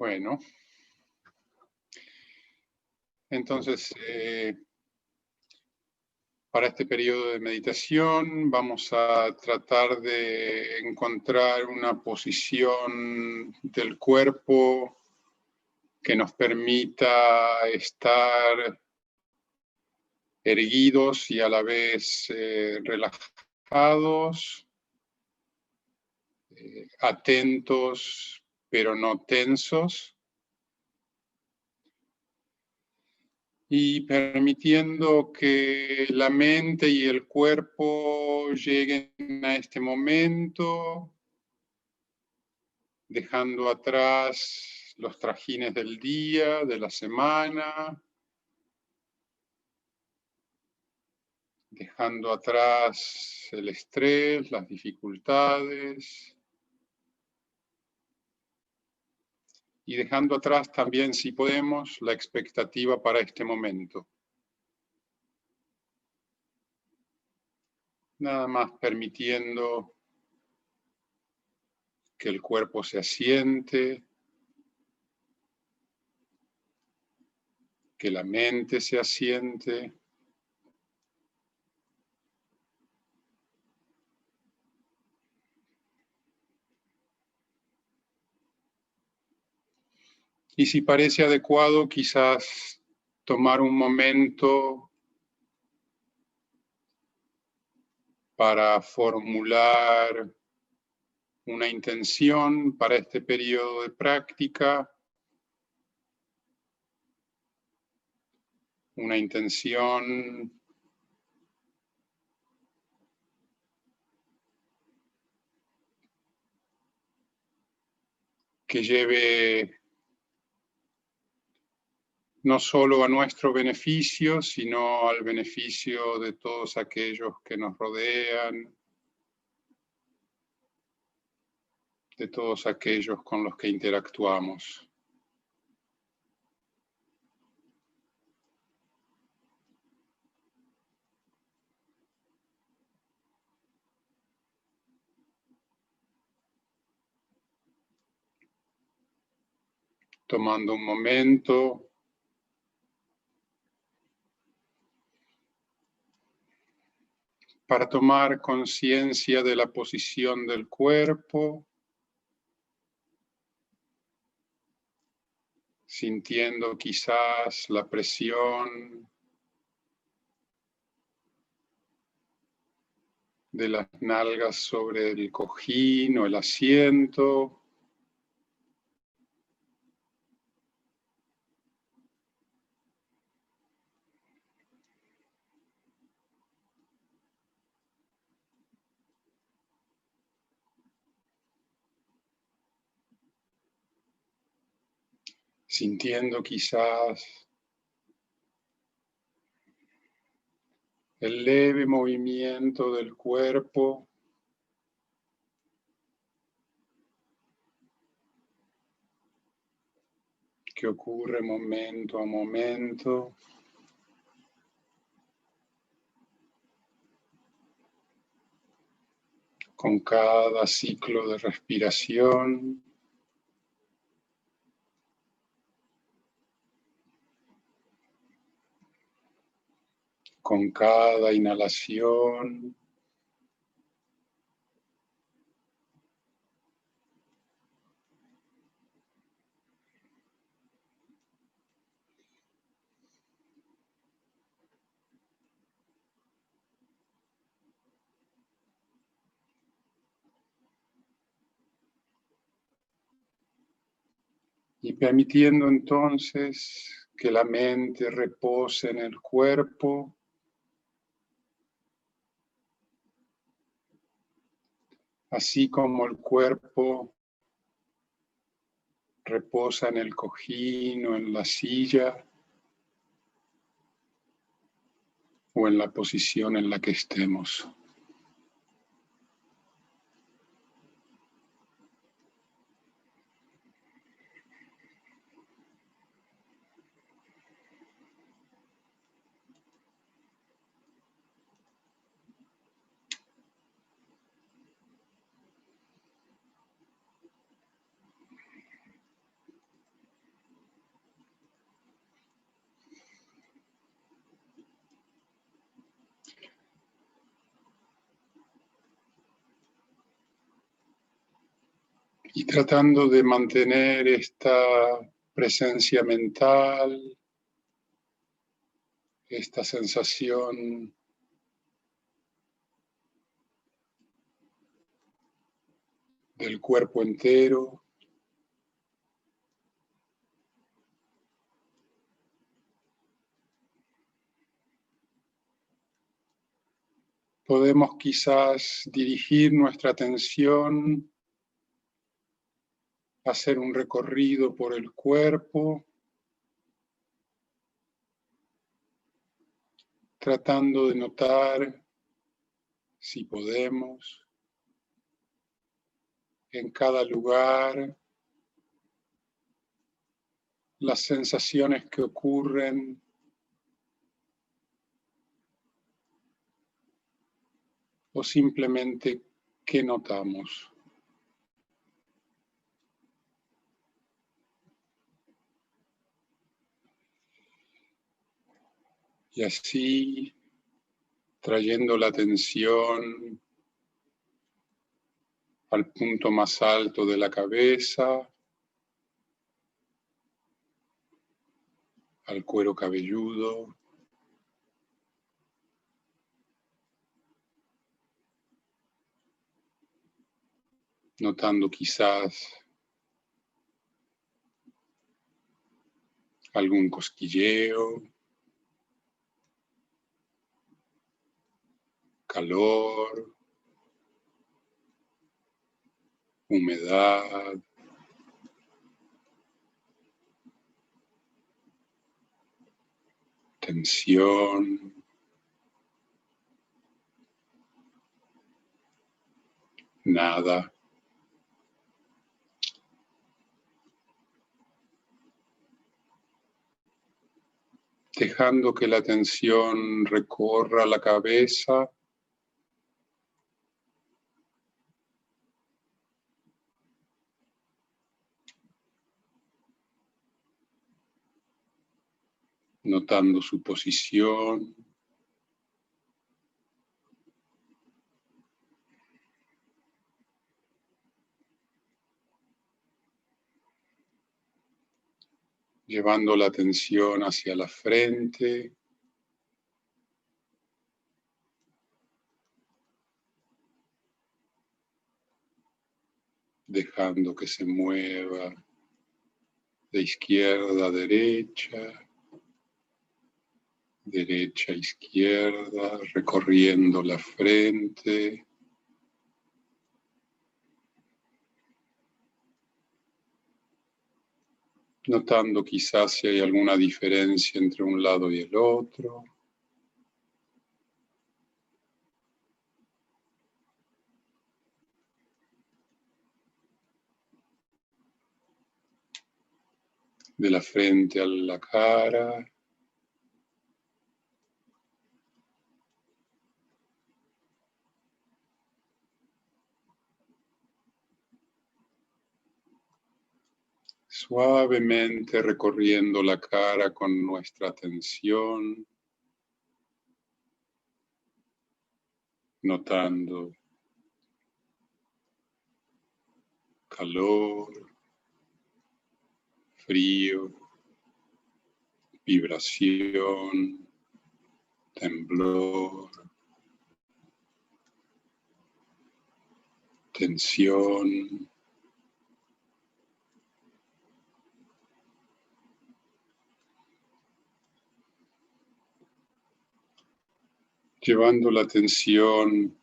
Bueno, entonces, para este periodo de meditación vamos a tratar de encontrar una posición del cuerpo que nos permita estar erguidos y a la vez relajados, atentos pero no tensos, y permitiendo que la mente y el cuerpo lleguen a este momento, dejando atrás los trajines del día, de la semana, dejando atrás el estrés, las dificultades, y dejando atrás también, si podemos, la expectativa para este momento. Nada más permitiendo que el cuerpo se asiente, que la mente se asiente. Y si parece adecuado, quizás tomar un momento para formular una intención para este periodo de práctica, una intención que lleve no solo a nuestro beneficio, sino al beneficio de todos aquellos que nos rodean, de todos aquellos con los que interactuamos. Tomando un momento para tomar conciencia de la posición del cuerpo, sintiendo quizás la presión de las nalgas sobre el cojín o el asiento. Sintiendo quizás el leve movimiento del cuerpo que ocurre momento a momento, con cada ciclo de respiración. Con cada inhalación. Y permitiendo entonces que la mente repose en el cuerpo, así como el cuerpo reposa en el cojín o en la silla o en la posición en la que estemos. Y tratando de mantener esta presencia mental, esta sensación del cuerpo entero. Podemos quizás dirigir nuestra atención a hacer un recorrido por el cuerpo, tratando de notar, si podemos, en cada lugar, las sensaciones que ocurren o simplemente qué notamos. Y así, trayendo la atención al punto más alto de la cabeza, al cuero cabelludo, notando quizás algún cosquilleo, calor, humedad, tensión, nada. Dejando que la atención recorra la cabeza, notando su posición, llevando la atención hacia la frente, dejando que se mueva de izquierda a derecha, derecha a izquierda, recorriendo la frente, notando quizás si hay alguna diferencia entre un lado y el otro. De la frente a la cara. Suavemente recorriendo la cara con nuestra atención, notando calor, frío, vibración, temblor, tensión. Llevando la atención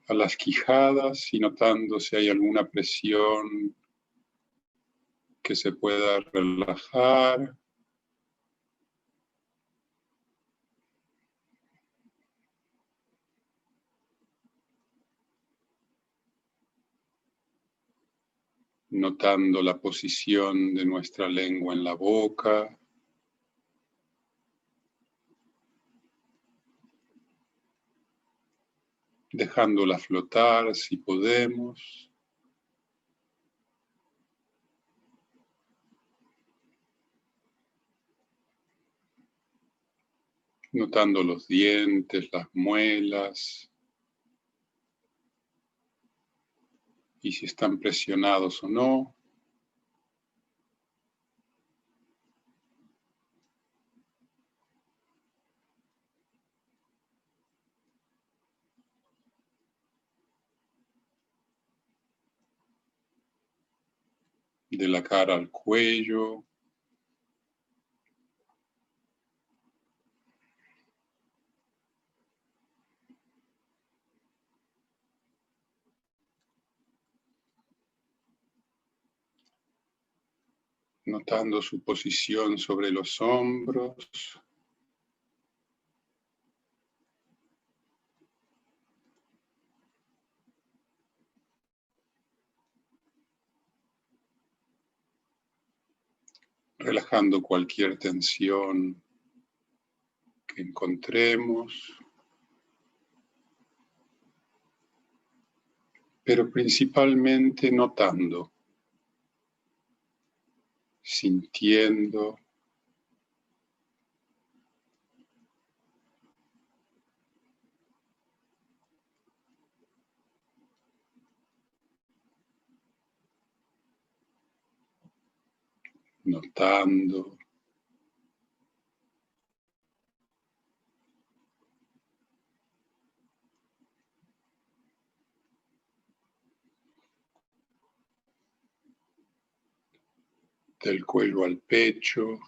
a las quijadas y notando si hay alguna presión que se pueda relajar. Notando la posición de nuestra lengua en la boca. Dejándola flotar si podemos. Notando los dientes, las muelas y si están presionados o no. De la cara al cuello. Notando su posición sobre los hombros. Relajando cualquier tensión que encontremos. Pero principalmente notando, sintiendo, notando, del cuello al pecho,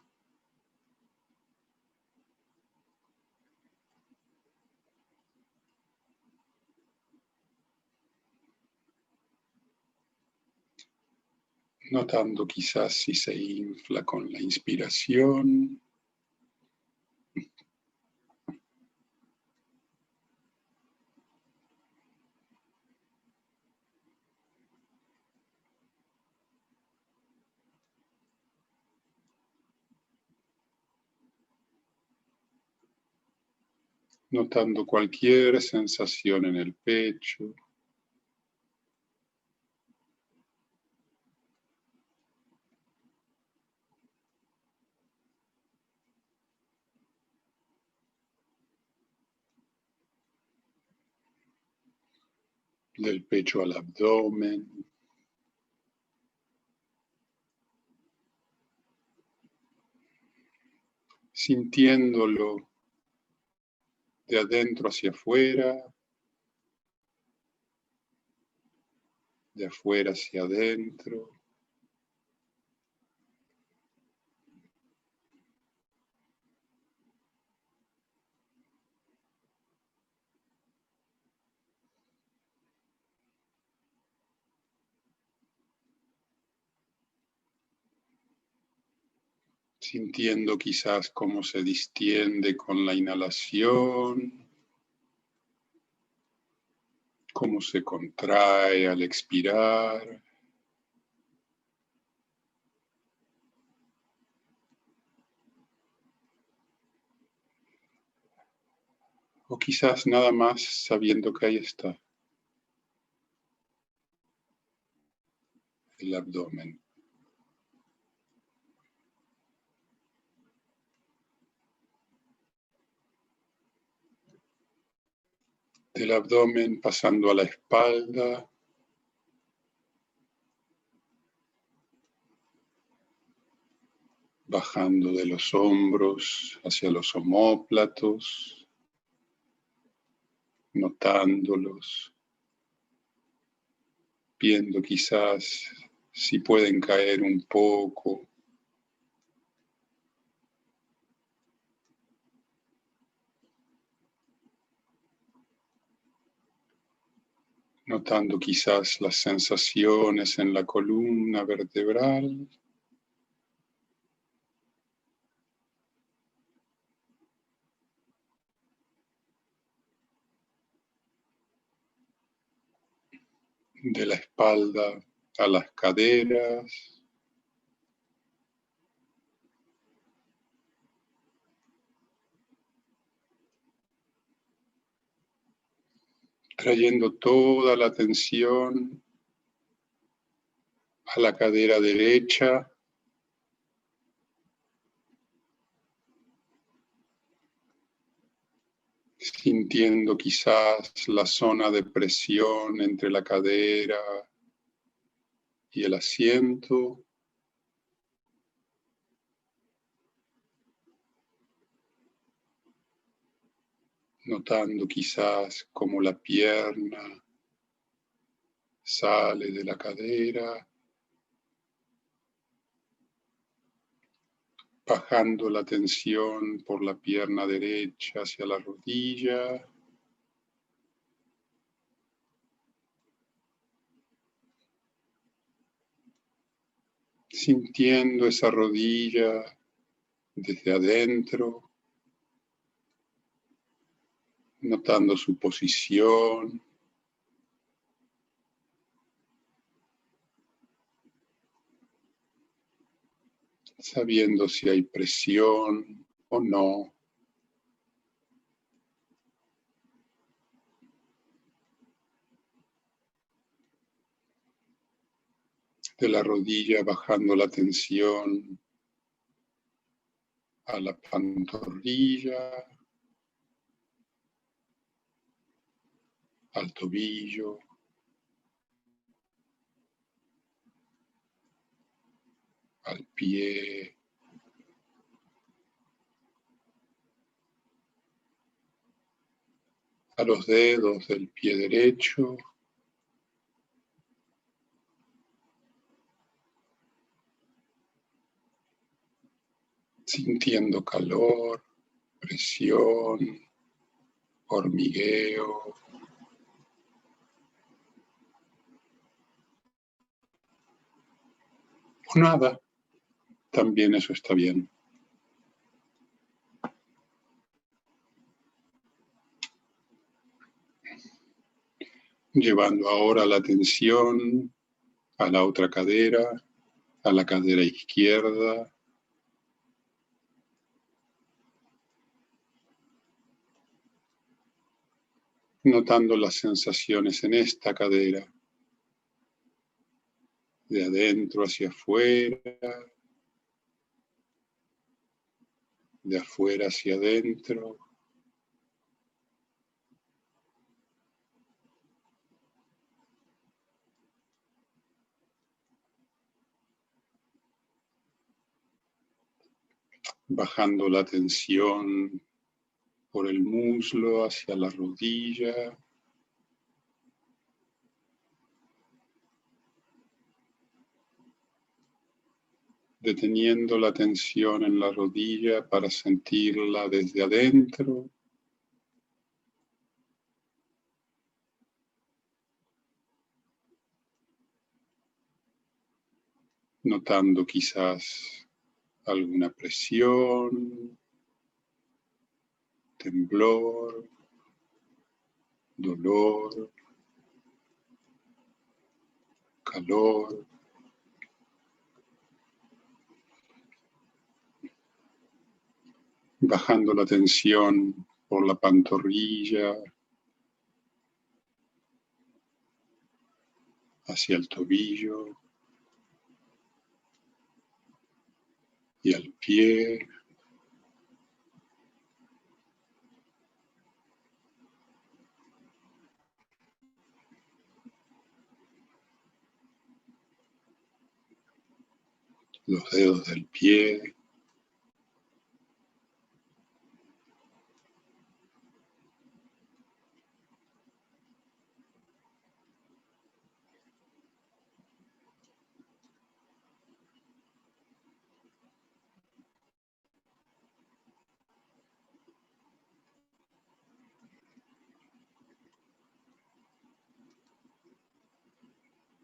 notando quizás si se infla con la inspiración, notando cualquier sensación en el pecho. Del pecho al abdomen, sintiéndolo de adentro hacia afuera, de afuera hacia adentro. Sintiendo quizás cómo se distiende con la inhalación, cómo se contrae al expirar. O quizás nada más sabiendo que ahí está el abdomen. Del abdomen pasando a la espalda, bajando de los hombros hacia los omóplatos, notándolos, viendo quizás si pueden caer un poco. Notando quizás las sensaciones en la columna vertebral. De la espalda a las caderas. Trayendo toda la atención a la cadera derecha. Sintiendo quizás la zona de presión entre la cadera y el asiento. Notando quizás cómo la pierna sale de la cadera, bajando la tensión por la pierna derecha hacia la rodilla. Sintiendo esa rodilla desde adentro, notando su posición, sabiendo si hay presión o no. De la rodilla bajando la tensión a la pantorrilla, al tobillo, al pie, a los dedos del pie derecho, sintiendo calor, presión, hormigueo. O nada, también eso está bien. Llevando ahora la atención a la otra cadera, a la cadera izquierda. Notando las sensaciones en esta cadera, de adentro hacia afuera, de afuera hacia adentro. Bajando la tensión por el muslo hacia la rodilla. Deteniendo la tensión en la rodilla para sentirla desde adentro. Notando quizás alguna presión, temblor, dolor, calor. Bajando la tensión por la pantorrilla, hacia el tobillo y al pie. Los dedos del pie.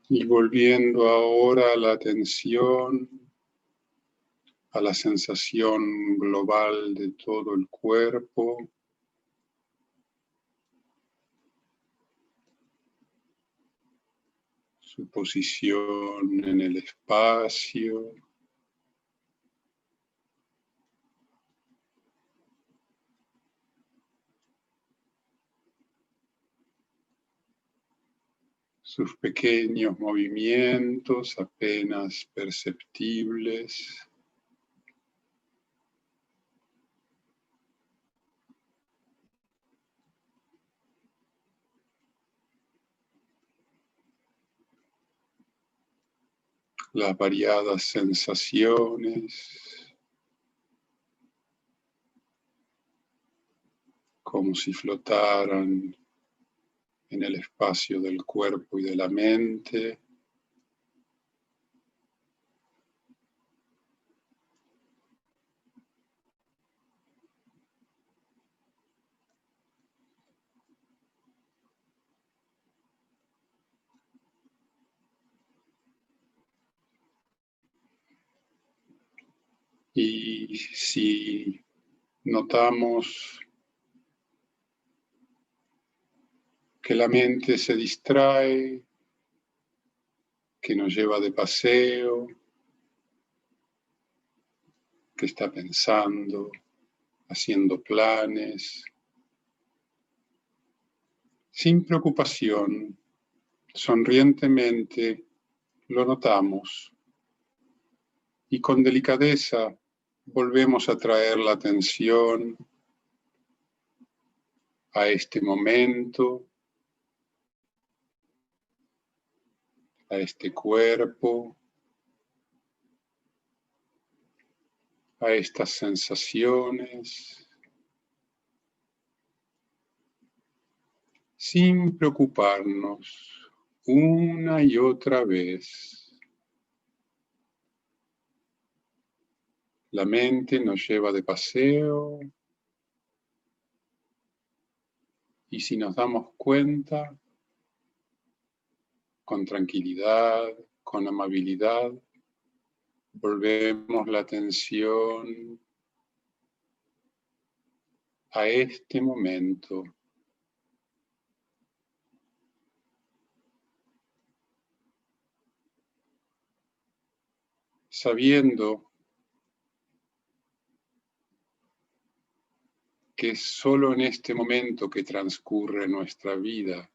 Y volviendo ahora la atención a la sensación global de todo el cuerpo. Su posición en el espacio. Sus pequeños movimientos apenas perceptibles. las variadas sensaciones, como si flotaran en el espacio del cuerpo y de la mente. Y si notamos que la mente se distrae, que nos lleva de paseo, que está pensando, haciendo planes, sin preocupación, sonrientemente lo notamos y con delicadeza volvemos a traer la atención a este momento, a este cuerpo, a estas sensaciones, sin preocuparnos una y otra vez. La mente nos lleva de paseo y si nos damos cuenta, con tranquilidad, con amabilidad, volvemos la atención a este momento. Sabiendo que es solo en este momento que transcurre nuestra vida,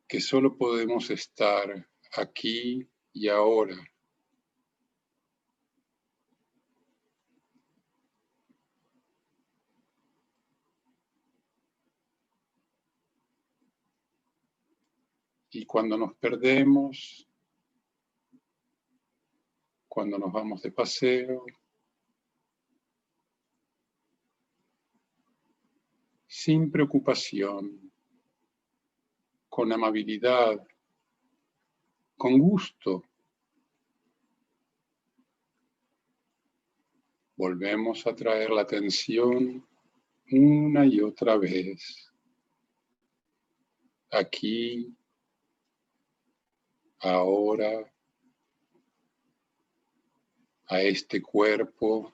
que solo podemos estar aquí y ahora. Y cuando nos perdemos, cuando nos vamos de paseo, sin preocupación, con amabilidad, con gusto, volvemos a traer la atención una y otra vez, aquí, ahora, a este cuerpo,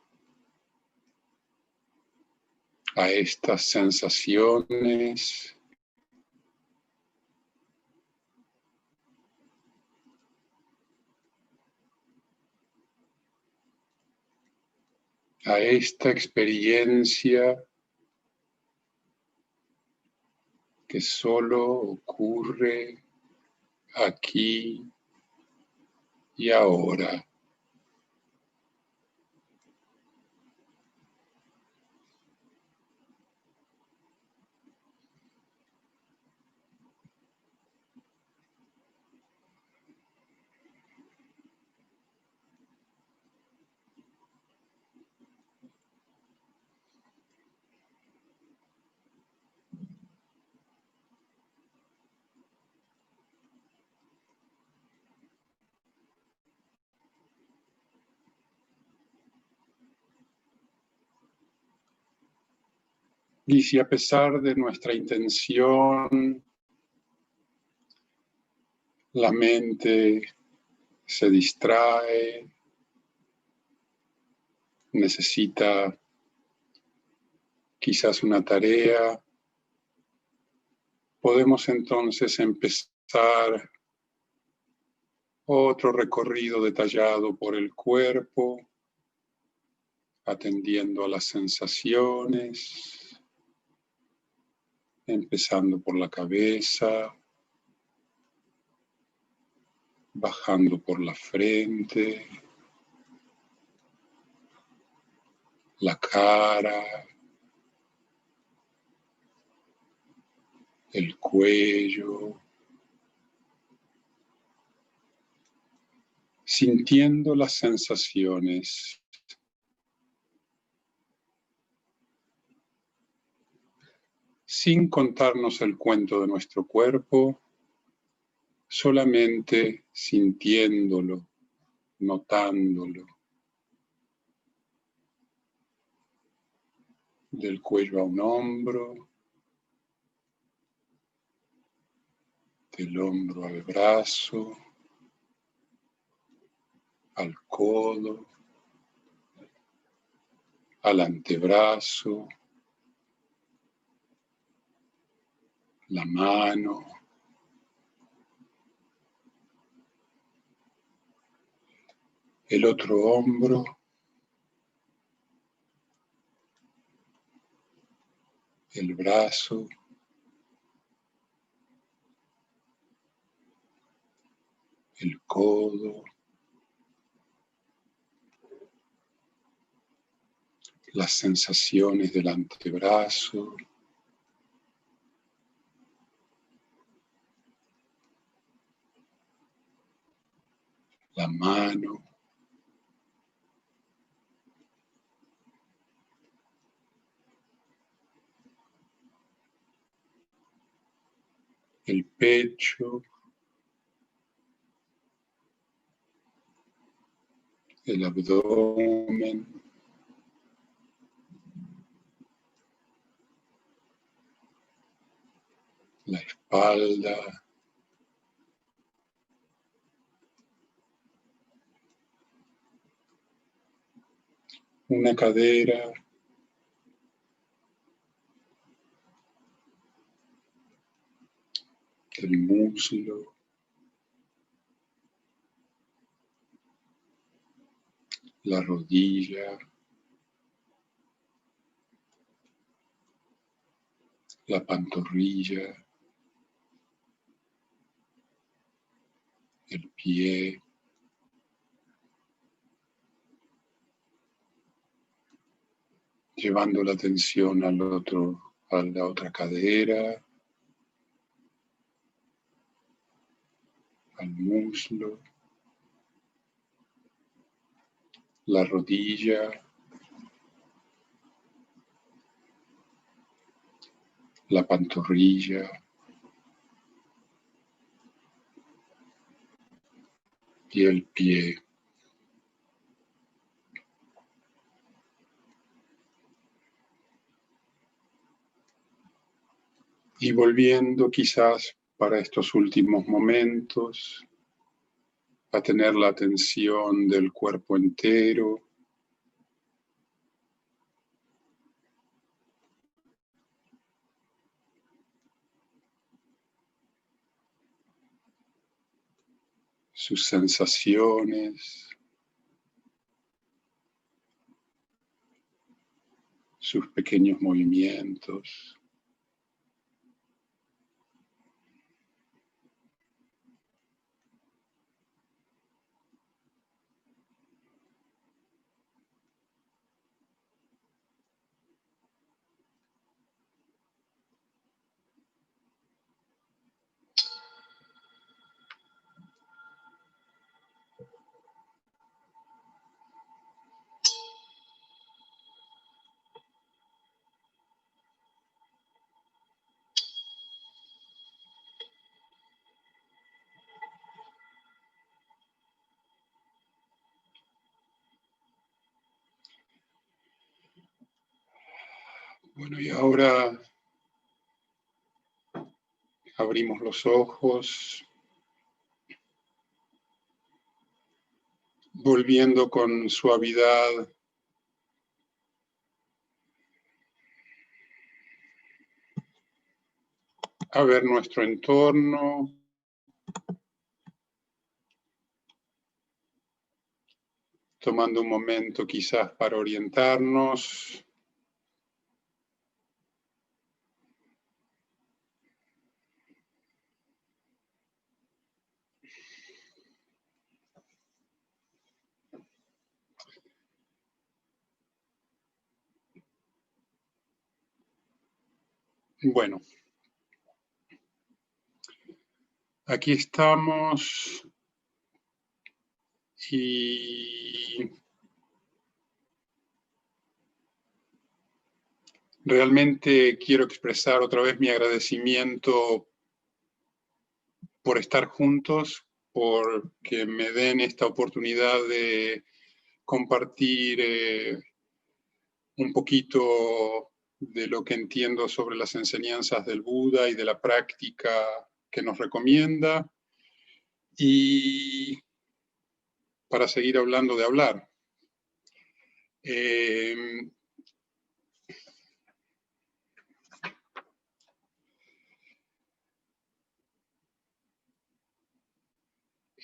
a estas sensaciones, a esta experiencia que solo ocurre aquí y ahora. Y si a pesar de nuestra intención, la mente se distrae, necesita quizás una tarea, podemos entonces empezar otro recorrido detallado por el cuerpo, atendiendo a las sensaciones, empezando por la cabeza, bajando por la frente, la cara, el cuello, sintiendo las sensaciones, sin contarnos el cuento de nuestro cuerpo, solamente sintiéndolo, notándolo, del cuello a un hombro, del hombro al brazo, al codo, al antebrazo, la mano, el otro hombro, el brazo, el codo, las sensaciones del antebrazo, la mano, el pecho, el abdomen, la espalda, una cadera, el muslo, la rodilla, la pantorrilla, el pie, llevando la atención a la otra cadera, al muslo, la rodilla, la pantorrilla y el pie. Y volviendo quizás para estos últimos momentos a tener la atención del cuerpo entero, sus sensaciones, sus pequeños movimientos. Bueno, y ahora abrimos los ojos, volviendo con suavidad a ver nuestro entorno, tomando un momento quizás para orientarnos. Bueno, Aquí estamos y realmente quiero expresar otra vez mi agradecimiento por estar juntos, porque me den esta oportunidad de compartir un poquito de lo que entiendo sobre las enseñanzas del Buda y de la práctica que nos recomienda, y para seguir hablando de hablar.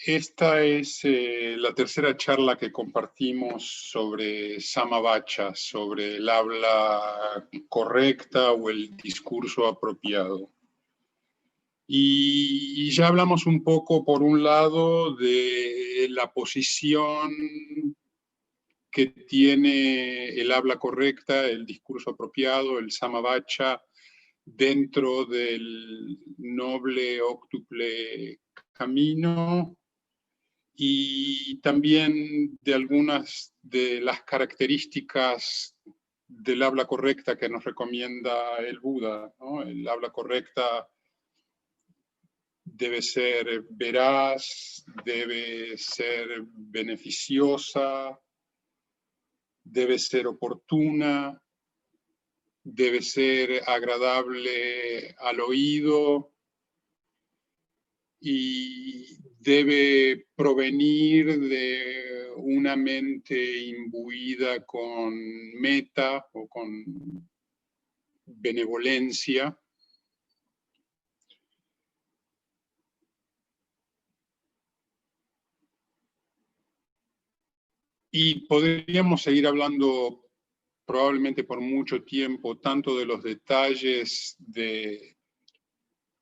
Esta es la tercera charla que compartimos sobre Samavacha, sobre el habla correcta o el discurso apropiado. Y ya hablamos un poco, por un lado, de la posición que tiene el habla correcta, el discurso apropiado, el Samavacha, dentro del noble óctuple camino, y también de algunas de las características del habla correcta que nos recomienda el Buda, ¿no? El habla correcta debe ser veraz, debe ser beneficiosa, debe ser oportuna, debe ser agradable al oído y debe provenir de una mente imbuida con meta o con benevolencia. Y podríamos seguir hablando probablemente por mucho tiempo, tanto de los detalles de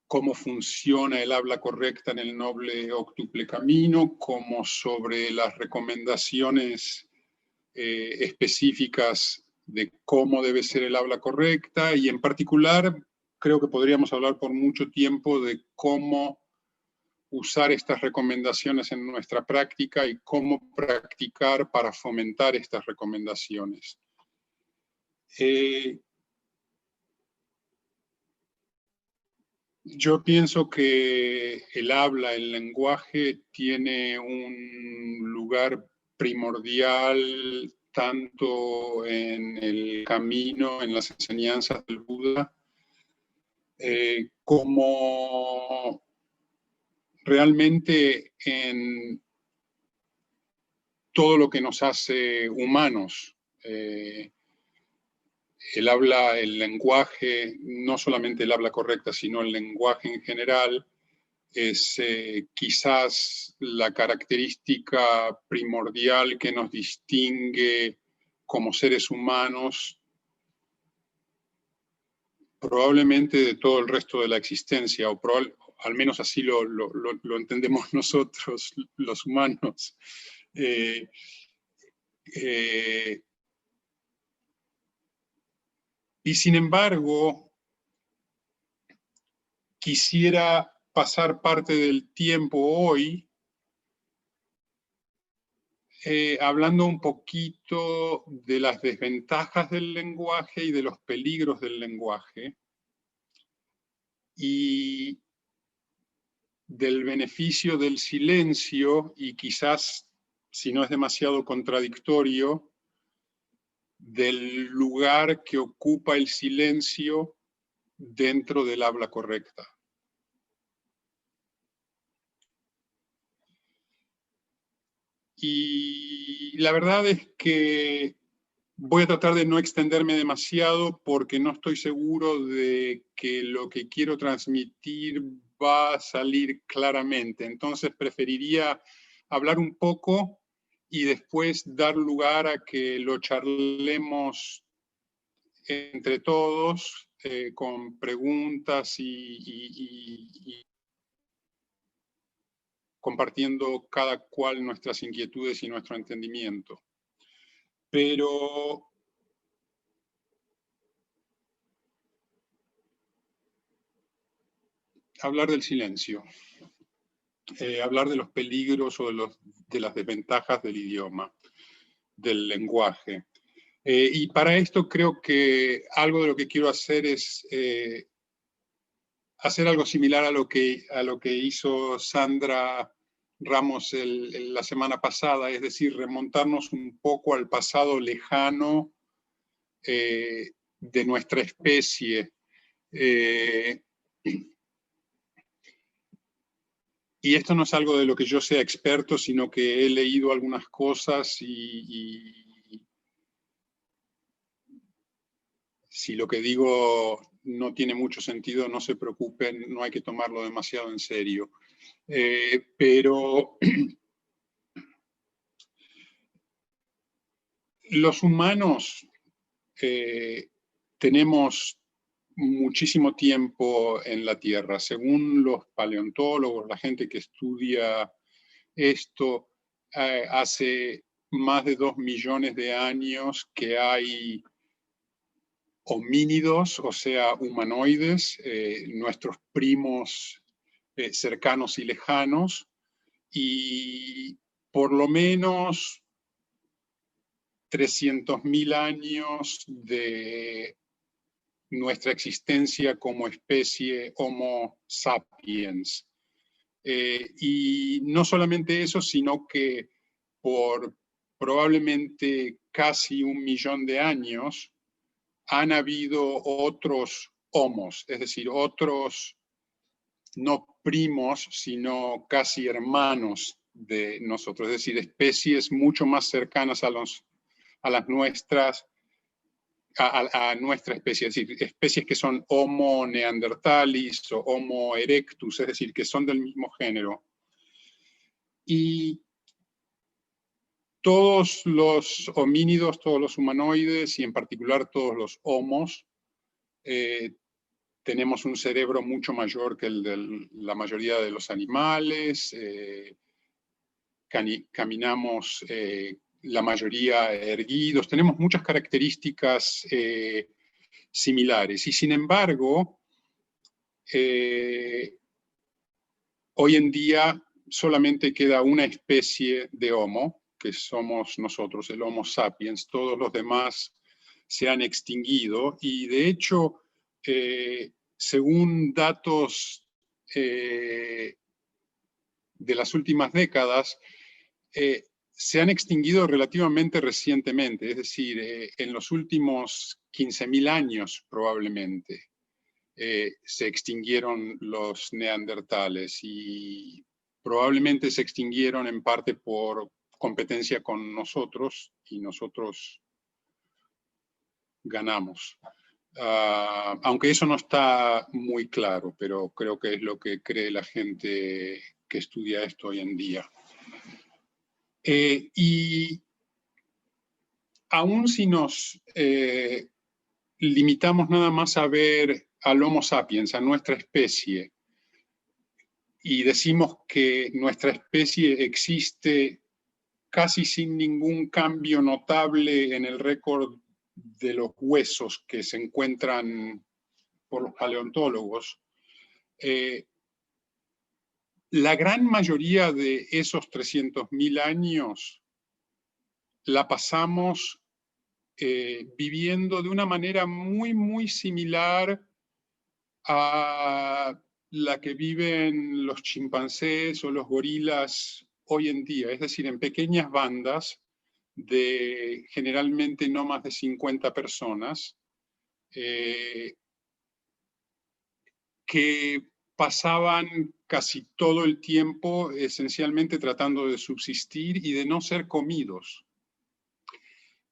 cómo funciona el habla correcta en el noble óctuple camino, como sobre las recomendaciones específicas de cómo debe ser el habla correcta, y en particular creo que podríamos hablar por mucho tiempo de cómo usar estas recomendaciones en nuestra práctica y cómo practicar para fomentar estas recomendaciones. Yo pienso que el habla, el lenguaje, tiene un lugar primordial tanto en el camino, en las enseñanzas del Buda, como realmente en todo lo que nos hace humanos. El habla, el lenguaje, no solamente el habla correcta, sino el lenguaje en general, es quizás la característica primordial que nos distingue como seres humanos, probablemente de todo el resto de la existencia, o al menos así lo entendemos nosotros, los humanos. Y sin embargo, quisiera pasar parte del tiempo hoy hablando un poquito de las desventajas del lenguaje y de los peligros del lenguaje, y del beneficio del silencio, y quizás, si no es demasiado contradictorio, del lugar que ocupa el silencio dentro del habla correcta. Y la verdad es que voy a tratar de no extenderme demasiado porque no estoy seguro de que lo que quiero transmitir va a salir claramente. Entonces preferiría hablar un poco y después dar lugar a que lo charlemos entre todos con preguntas y compartiendo cada cual nuestras inquietudes y nuestro entendimiento. Pero hablar del silencio. hablar de los peligros o de las desventajas del idioma, del lenguaje. Y para esto creo que algo de lo que quiero hacer es hacer algo similar a lo que hizo Sandra Ramos la semana pasada, es decir, remontarnos un poco al pasado lejano de nuestra especie. Y esto no es algo de lo que yo sea experto, sino que he leído algunas cosas y si lo que digo no tiene mucho sentido, no se preocupen, no hay que tomarlo demasiado en serio. Pero los humanos tenemos muchísimo tiempo en la Tierra. Según los paleontólogos, la gente que estudia esto, hace más de 2 millones de años que hay homínidos, o sea, humanoides, nuestros primos cercanos y lejanos, y por lo menos 300.000 años de nuestra existencia como especie Homo sapiens. Y no solamente eso, sino que por probablemente casi 1 millón de años han habido otros homos, es decir, otros no primos, sino casi hermanos de nosotros, es decir, especies mucho más cercanas a las nuestras, a nuestra especie, es decir, especies que son Homo neanderthalis o Homo erectus, es decir, que son del mismo género. Y todos los homínidos, todos los humanoides y en particular todos los homos, tenemos un cerebro mucho mayor que el de la mayoría de los animales, caminamos la mayoría erguidos, tenemos muchas características similares. Y sin embargo, hoy en día solamente queda una especie de Homo, que somos nosotros, el Homo sapiens. Todos los demás se han extinguido y de hecho, según datos de las últimas décadas, se han extinguido relativamente recientemente, es decir, en los últimos 15.000 años probablemente se extinguieron los neandertales y probablemente se extinguieron en parte por competencia con nosotros y nosotros ganamos. Aunque eso no está muy claro, pero creo que es lo que cree la gente que estudia esto hoy en día. Y aún si nos limitamos nada más a ver al Homo sapiens, a nuestra especie, y decimos que nuestra especie existe casi sin ningún cambio notable en el récord de los huesos que se encuentran por los paleontólogos, la gran mayoría de esos 300.000 años la pasamos viviendo de una manera muy, muy similar a la que viven los chimpancés o los gorilas hoy en día, es decir, en pequeñas bandas de generalmente no más de 50 personas, que pasaban casi todo el tiempo esencialmente tratando de subsistir y de no ser comidos.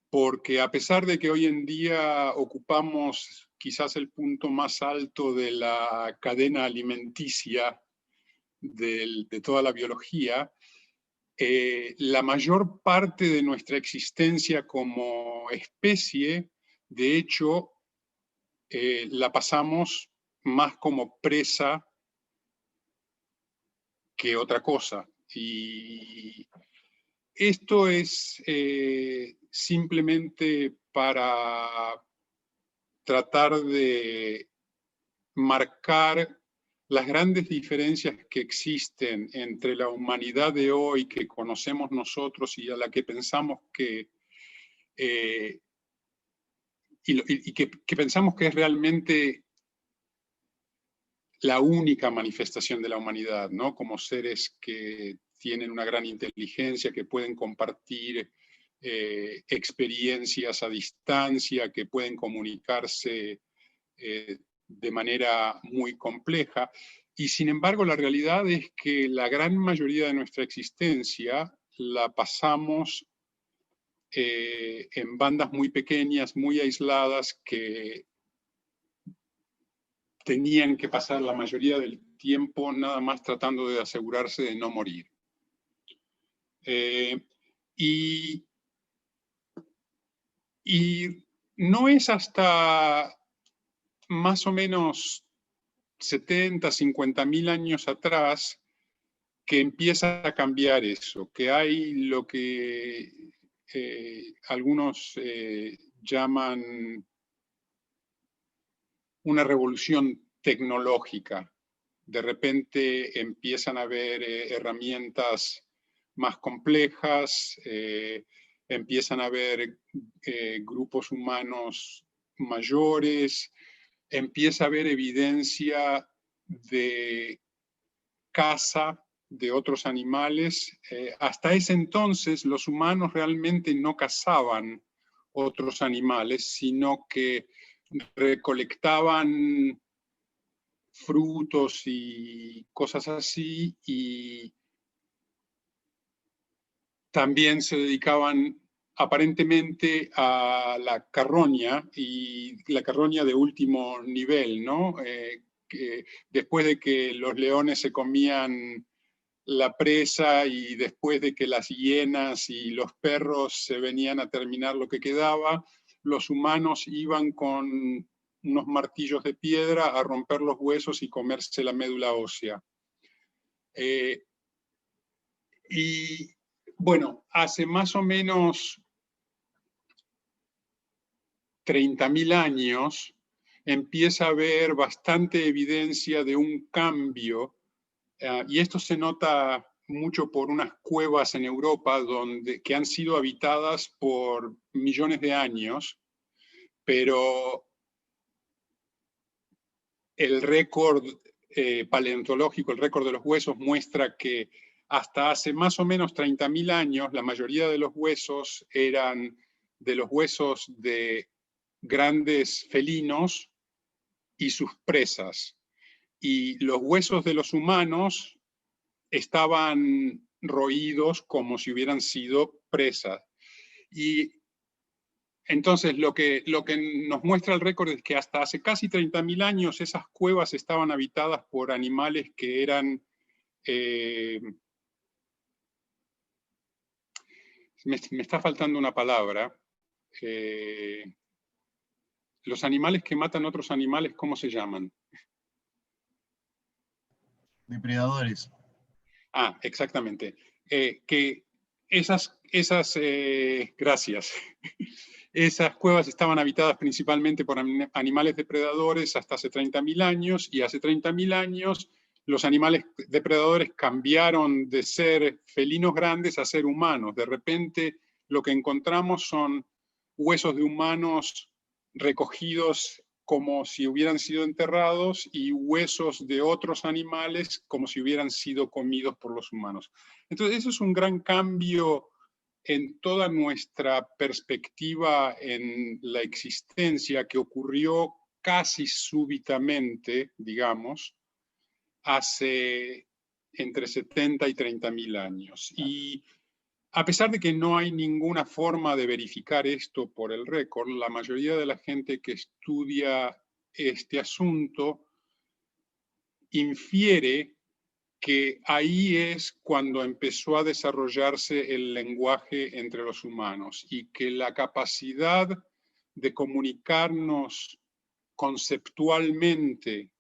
Porque a pesar de que hoy en día ocupamos quizás el punto más alto de la cadena alimenticia de toda la biología, la mayor parte de nuestra existencia como especie, de hecho, la pasamos más como presa que otra cosa. Y esto es simplemente para tratar de marcar las grandes diferencias que existen entre la humanidad de hoy que conocemos nosotros y a la que pensamos que que pensamos que es realmente la única manifestación de la humanidad, ¿no? Como seres que tienen una gran inteligencia, que pueden compartir experiencias a distancia, que pueden comunicarse de manera muy compleja. Y sin embargo, la realidad es que la gran mayoría de nuestra existencia la pasamos en bandas muy pequeñas, muy aisladas, que tenían que pasar la mayoría del tiempo nada más tratando de asegurarse de no morir. Y no es hasta más o menos 70, 50.000 años atrás que empieza a cambiar eso, que hay lo que algunos llaman una revolución tecnológica. De repente empiezan a haber herramientas más complejas, empiezan a haber grupos humanos mayores, empieza a haber evidencia de caza de otros animales. Hasta ese entonces los humanos realmente no cazaban otros animales, sino que recolectaban frutos y cosas así, y también se dedicaban aparentemente a la carroña, y la carroña de último nivel, ¿no? Que después de que los leones se comían la presa y después de que las hienas y los perros se venían a terminar lo que quedaba, los humanos iban con unos martillos de piedra a romper los huesos y comerse la médula ósea. Y bueno, hace más o menos 30.000 años empieza a haber bastante evidencia de un cambio, y esto se nota mucho por unas cuevas en Europa que han sido habitadas por millones de años, pero el récord paleontológico, el récord de los huesos, muestra que hasta hace más o menos 30.000 años la mayoría de los huesos eran de los huesos de grandes felinos y sus presas. Y los huesos de los humanos estaban roídos como si hubieran sido presas. Y entonces lo que nos muestra el récord es que hasta hace casi 30.000 años esas cuevas estaban habitadas por animales que eran... me está faltando una palabra. Los animales que matan a otros animales, ¿cómo se llaman? Depredadores. Ah, exactamente. Que gracias. Esas cuevas estaban habitadas principalmente por animales depredadores hasta hace 30.000 años, y hace 30.000 años los animales depredadores cambiaron de ser felinos grandes a ser humanos. De repente lo que encontramos son huesos de humanos recogidos como si hubieran sido enterrados, y huesos de otros animales como si hubieran sido comidos por los humanos. Entonces, eso es un gran cambio en toda nuestra perspectiva en la existencia, que ocurrió casi súbitamente, digamos, hace entre 70 y 30.000 años. Y a pesar de que no hay ninguna forma de verificar esto por el récord, la mayoría de la gente que estudia este asunto infiere que ahí es cuando empezó a desarrollarse el lenguaje entre los humanos, y que la capacidad de comunicarnos conceptualmente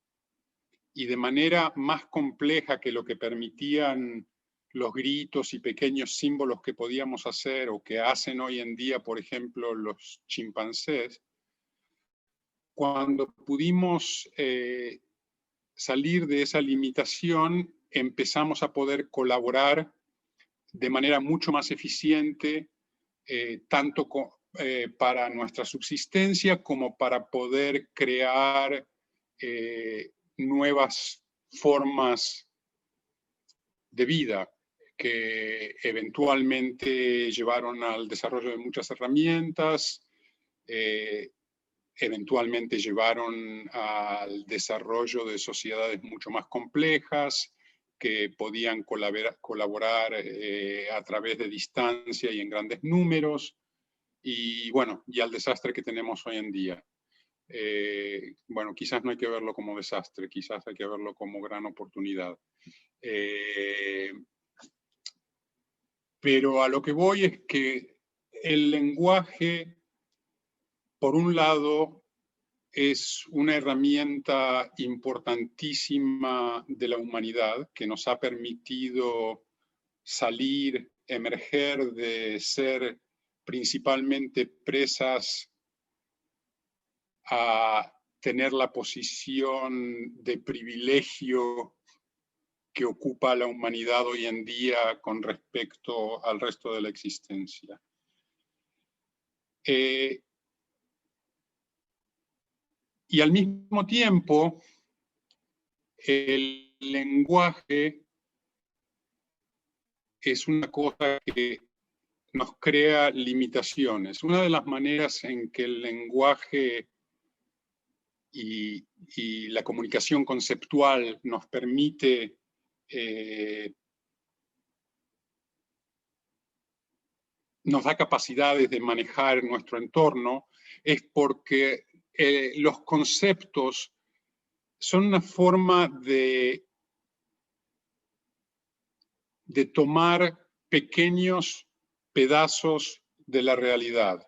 y de manera más compleja que lo que permitían los gritos y pequeños símbolos que podíamos hacer o que hacen hoy en día, por ejemplo, los chimpancés, cuando pudimos salir de esa limitación, empezamos a poder colaborar de manera mucho más eficiente, tanto para nuestra subsistencia como para poder crear nuevas formas de vida que eventualmente llevaron al desarrollo de muchas herramientas, eventualmente llevaron al desarrollo de sociedades mucho más complejas que podían colaborar a través de distancia y en grandes números, y bueno, y al desastre que tenemos hoy en día. Bueno, quizás no hay que verlo como desastre, quizás hay que verlo como gran oportunidad. Pero a lo que voy es que el lenguaje, por un lado, es una herramienta importantísima de la humanidad que nos ha permitido salir, emerger de ser principalmente presas a tener la posición de privilegio que ocupa la humanidad hoy en día con respecto al resto de la existencia. Y al mismo tiempo, el lenguaje es una cosa que nos crea limitaciones. Una de las maneras en que el lenguaje y la comunicación conceptual nos permite nos da capacidades de manejar nuestro entorno, es porque los conceptos son una forma de tomar pequeños pedazos de la realidad,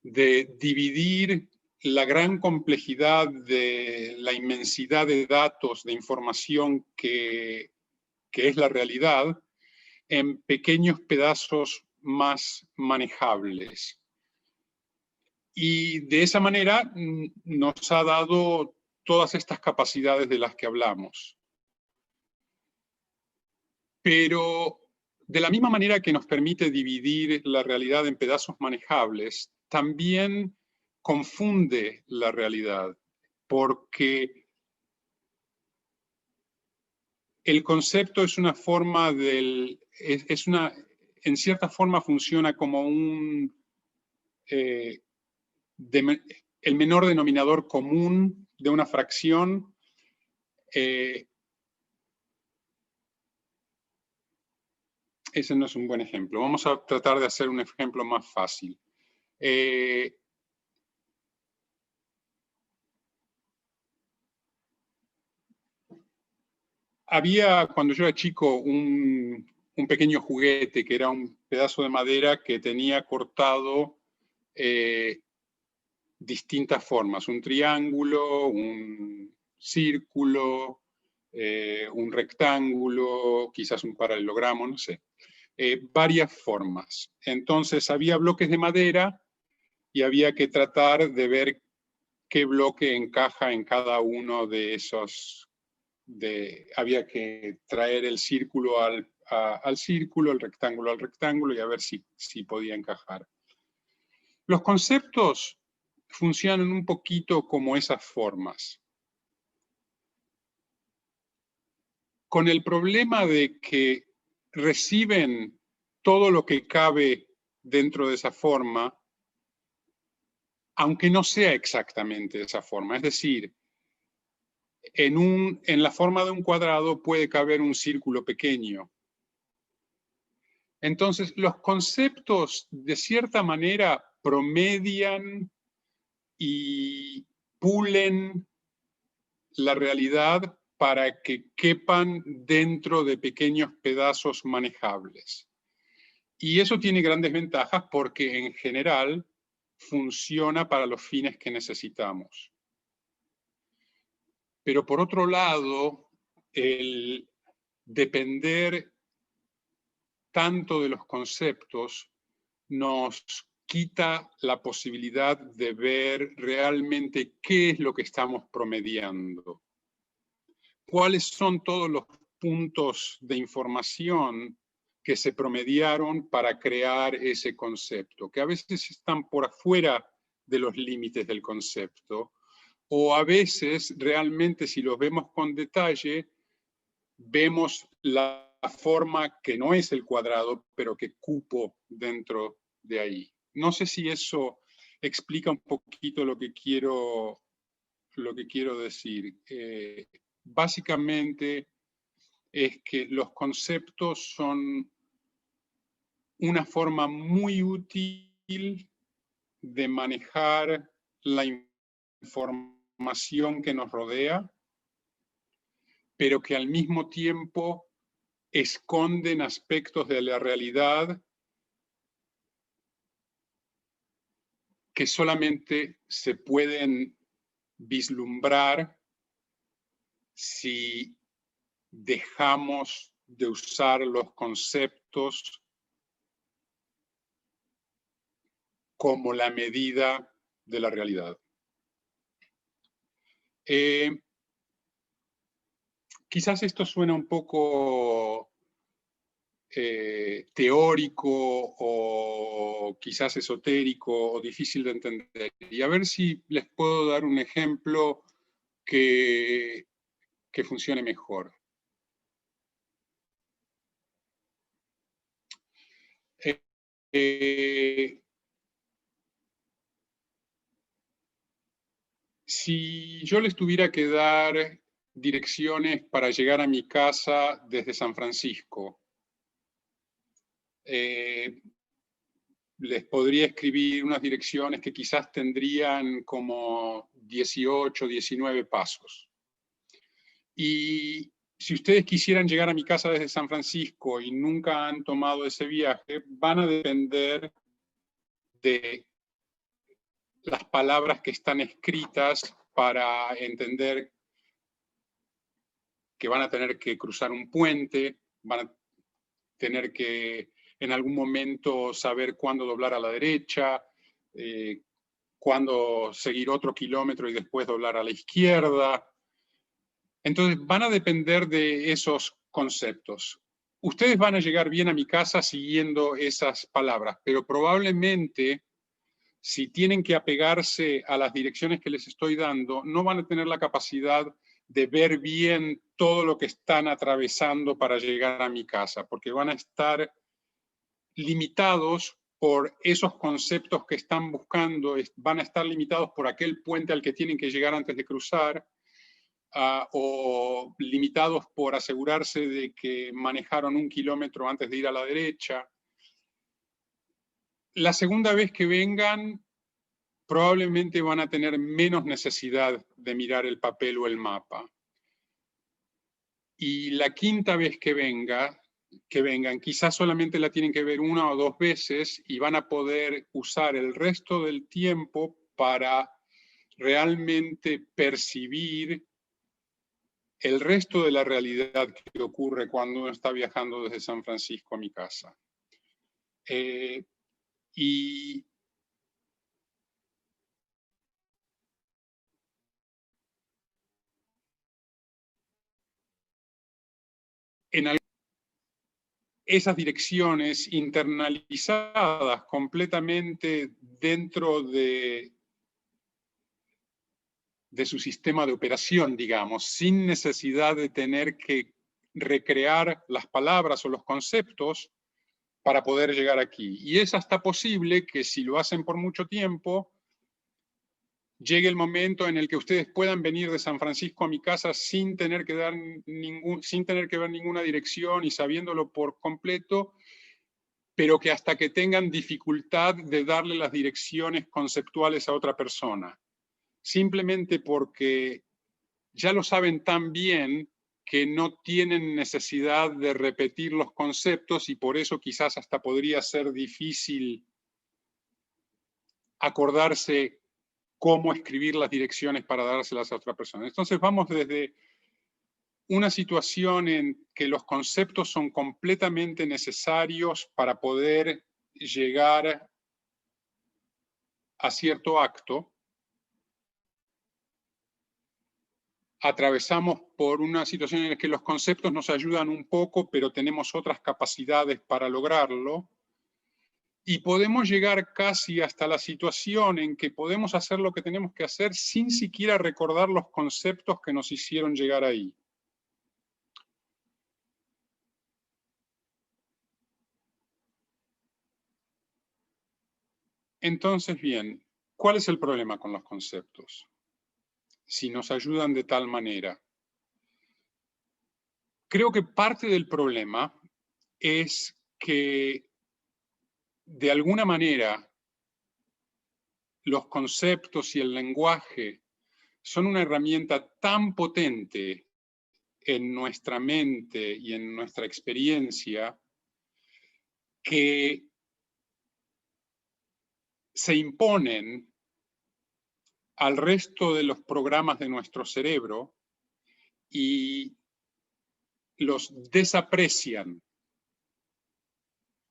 de dividir la gran complejidad de la inmensidad de datos, de información que es la realidad, en pequeños pedazos más manejables. Y de esa manera nos ha dado todas estas capacidades de las que hablamos. Pero de la misma manera que nos permite dividir la realidad en pedazos manejables, también confunde la realidad, porque el concepto es una forma en cierta forma funciona como el menor denominador común de una fracción. Ese no es un buen ejemplo. Vamos a tratar de hacer un ejemplo más fácil. Había, cuando yo era chico, un pequeño juguete que era un pedazo de madera que tenía cortado distintas formas. Un triángulo, un círculo, un rectángulo, quizás un paralelogramo, no sé. Varias formas. Entonces había bloques de madera y había que tratar de ver qué bloque encaja en cada uno de esos. Había que traer el círculo al círculo, el rectángulo al rectángulo y a ver si podía encajar. Los conceptos funcionan un poquito como esas formas. Con el problema de que reciben todo lo que cabe dentro de esa forma, aunque no sea exactamente de esa forma. Es decir, en la forma de un cuadrado puede caber un círculo pequeño. Entonces, los conceptos, de cierta manera, promedian y pulen la realidad para que quepan dentro de pequeños pedazos manejables. Y eso tiene grandes ventajas porque, en general, funciona para los fines que necesitamos. Pero, por otro lado, el depender tanto de los conceptos nos quita la posibilidad de ver realmente qué es lo que estamos promediando. cuáles son todos los puntos de información que se promediaron para crear ese concepto, que a veces están por afuera de los límites del concepto, o a veces realmente si los vemos con detalle, vemos la forma que no es el cuadrado, pero que cupo dentro de ahí. No sé si eso explica un poquito lo que quiero decir. Básicamente es que los conceptos son una forma muy útil de manejar la información que nos rodea, pero que al mismo tiempo esconden aspectos de la realidad que solamente se pueden vislumbrar si dejamos de usar los conceptos como la medida de la realidad. Quizás esto suena un poco teórico o quizás esotérico o difícil de entender. Y a ver si les puedo dar un ejemplo que funcione mejor. Si yo les tuviera que dar direcciones para llegar a mi casa desde San Francisco, les podría escribir unas direcciones que quizás tendrían como 18, 19 pasos. Y si ustedes quisieran llegar a mi casa desde San Francisco y nunca han tomado ese viaje, van a depender de las palabras que están escritas para entender que van a tener que cruzar un puente, van a tener que en algún momento saber cuándo doblar a la derecha, cuándo seguir otro kilómetro y después doblar a la izquierda. Entonces van a depender de esos conceptos. Ustedes van a llegar bien a mi casa siguiendo esas palabras, pero probablemente si tienen que apegarse a las direcciones que les estoy dando, no van a tener la capacidad de ver bien todo lo que están atravesando para llegar a mi casa, porque van a estar limitados por esos conceptos que están buscando, van a estar limitados por aquel puente al que tienen que llegar antes de cruzar, o limitados por asegurarse de que manejaron 1 kilómetro antes de ir a la derecha. La segunda vez que vengan, probablemente van a tener menos necesidad de mirar el papel o el mapa. Y la quinta vez que vengan, quizás solamente la tienen que ver 1 o 2 veces y van a poder usar el resto del tiempo para realmente percibir el resto de la realidad que ocurre cuando uno está viajando desde San Francisco a mi casa. Y en esas direcciones internalizadas completamente dentro de su sistema de operación, digamos, sin necesidad de tener que recrear las palabras o los conceptos para poder llegar aquí. Y es hasta posible que si lo hacen por mucho tiempo, llegue el momento en el que ustedes puedan venir de San Francisco a mi casa sin tener que ver ninguna dirección y sabiéndolo por completo, pero que hasta que tengan dificultad de darle las direcciones conceptuales a otra persona. Simplemente porque ya lo saben tan bien que no tienen necesidad de repetir los conceptos y por eso quizás hasta podría ser difícil acordarse cómo escribir las direcciones para dárselas a otra persona. Entonces vamos desde una situación en que los conceptos son completamente necesarios para poder llegar a cierto acto, atravesamos por una situación en la que los conceptos nos ayudan un poco, pero tenemos otras capacidades para lograrlo. Y podemos llegar casi hasta la situación en que podemos hacer lo que tenemos que hacer sin siquiera recordar los conceptos que nos hicieron llegar ahí. Entonces, bien, ¿cuál es el problema con los conceptos? Si nos ayudan de tal manera. Creo que parte del problema es que, de alguna manera, los conceptos y el lenguaje son una herramienta tan potente en nuestra mente y en nuestra experiencia que se imponen al resto de los programas de nuestro cerebro y los desaprecian,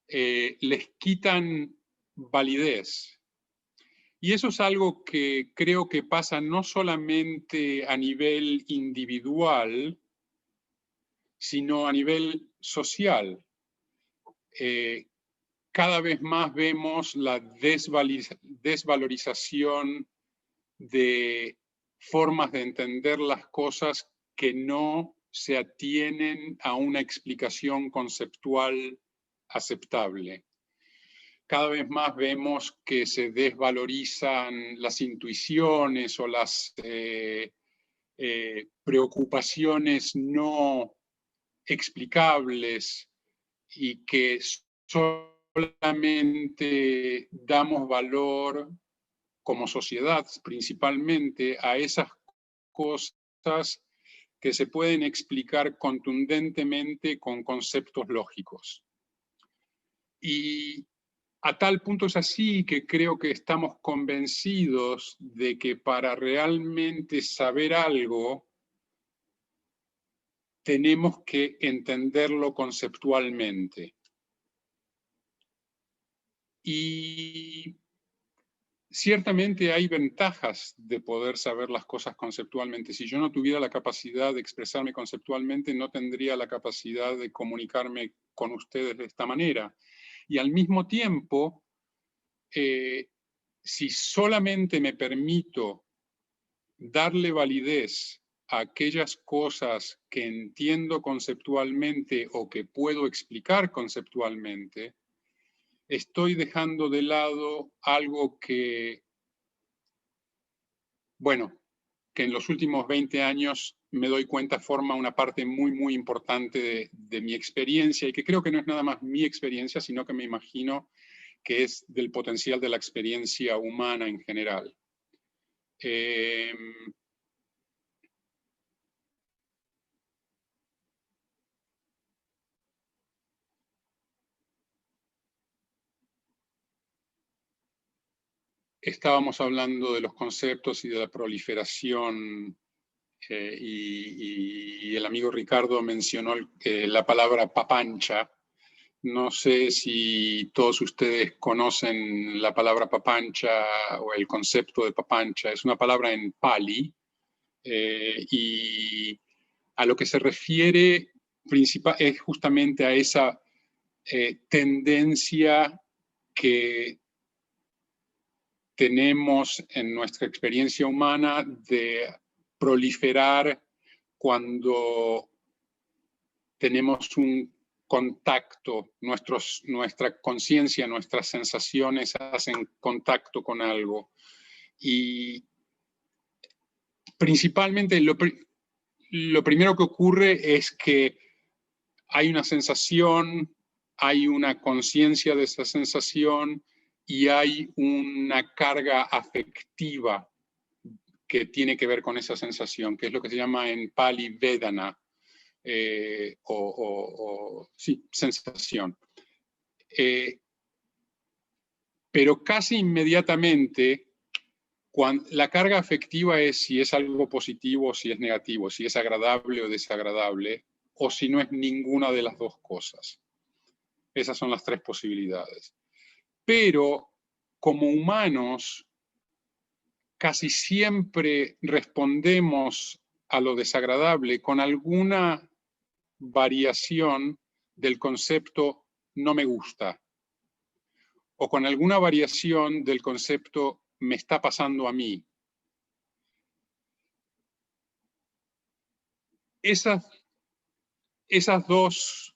les quitan validez. Y eso es algo que creo que pasa no solamente a nivel individual, sino a nivel social. Cada vez más vemos la desvalorización de formas de entender las cosas que no se atienen a una explicación conceptual aceptable. Cada vez más vemos que se desvalorizan las intuiciones o las preocupaciones no explicables y que solamente damos valor como sociedad principalmente a esas cosas que se pueden explicar contundentemente con conceptos lógicos. Y a tal punto es así que creo que estamos convencidos de que para realmente saber algo tenemos que entenderlo conceptualmente. Y ciertamente hay ventajas de poder saber las cosas conceptualmente. Si yo no tuviera la capacidad de expresarme conceptualmente, no tendría la capacidad de comunicarme con ustedes de esta manera. Y al mismo tiempo, si solamente me permito darle validez a aquellas cosas que entiendo conceptualmente o que puedo explicar conceptualmente, estoy dejando de lado algo que, bueno, que en los últimos 20 años me doy cuenta forma una parte muy, muy importante de mi experiencia y que creo que no es nada más mi experiencia, sino que me imagino que es del potencial de la experiencia humana en general. Estábamos hablando de los conceptos y de la proliferación y el amigo Ricardo mencionó la palabra papancha. No sé si todos ustedes conocen la palabra papancha o el concepto de papancha. Es una palabra en Pali y a lo que se refiere es justamente a esa tendencia que tenemos en nuestra experiencia humana de proliferar cuando tenemos un contacto, nuestra conciencia, nuestras sensaciones hacen contacto con algo. Y principalmente lo primero que ocurre es que hay una sensación, hay una conciencia de esa sensación y hay una carga afectiva que tiene que ver con esa sensación, que es lo que se llama en Pali Vedana, sí, sensación. Pero casi inmediatamente, la carga afectiva es si es algo positivo o si es negativo, si es agradable o desagradable, o si no es ninguna de las dos cosas. Esas son las tres posibilidades. Pero como humanos, casi siempre respondemos a lo desagradable con alguna variación del concepto no me gusta, o con alguna variación del concepto me está pasando a mí. Esas dos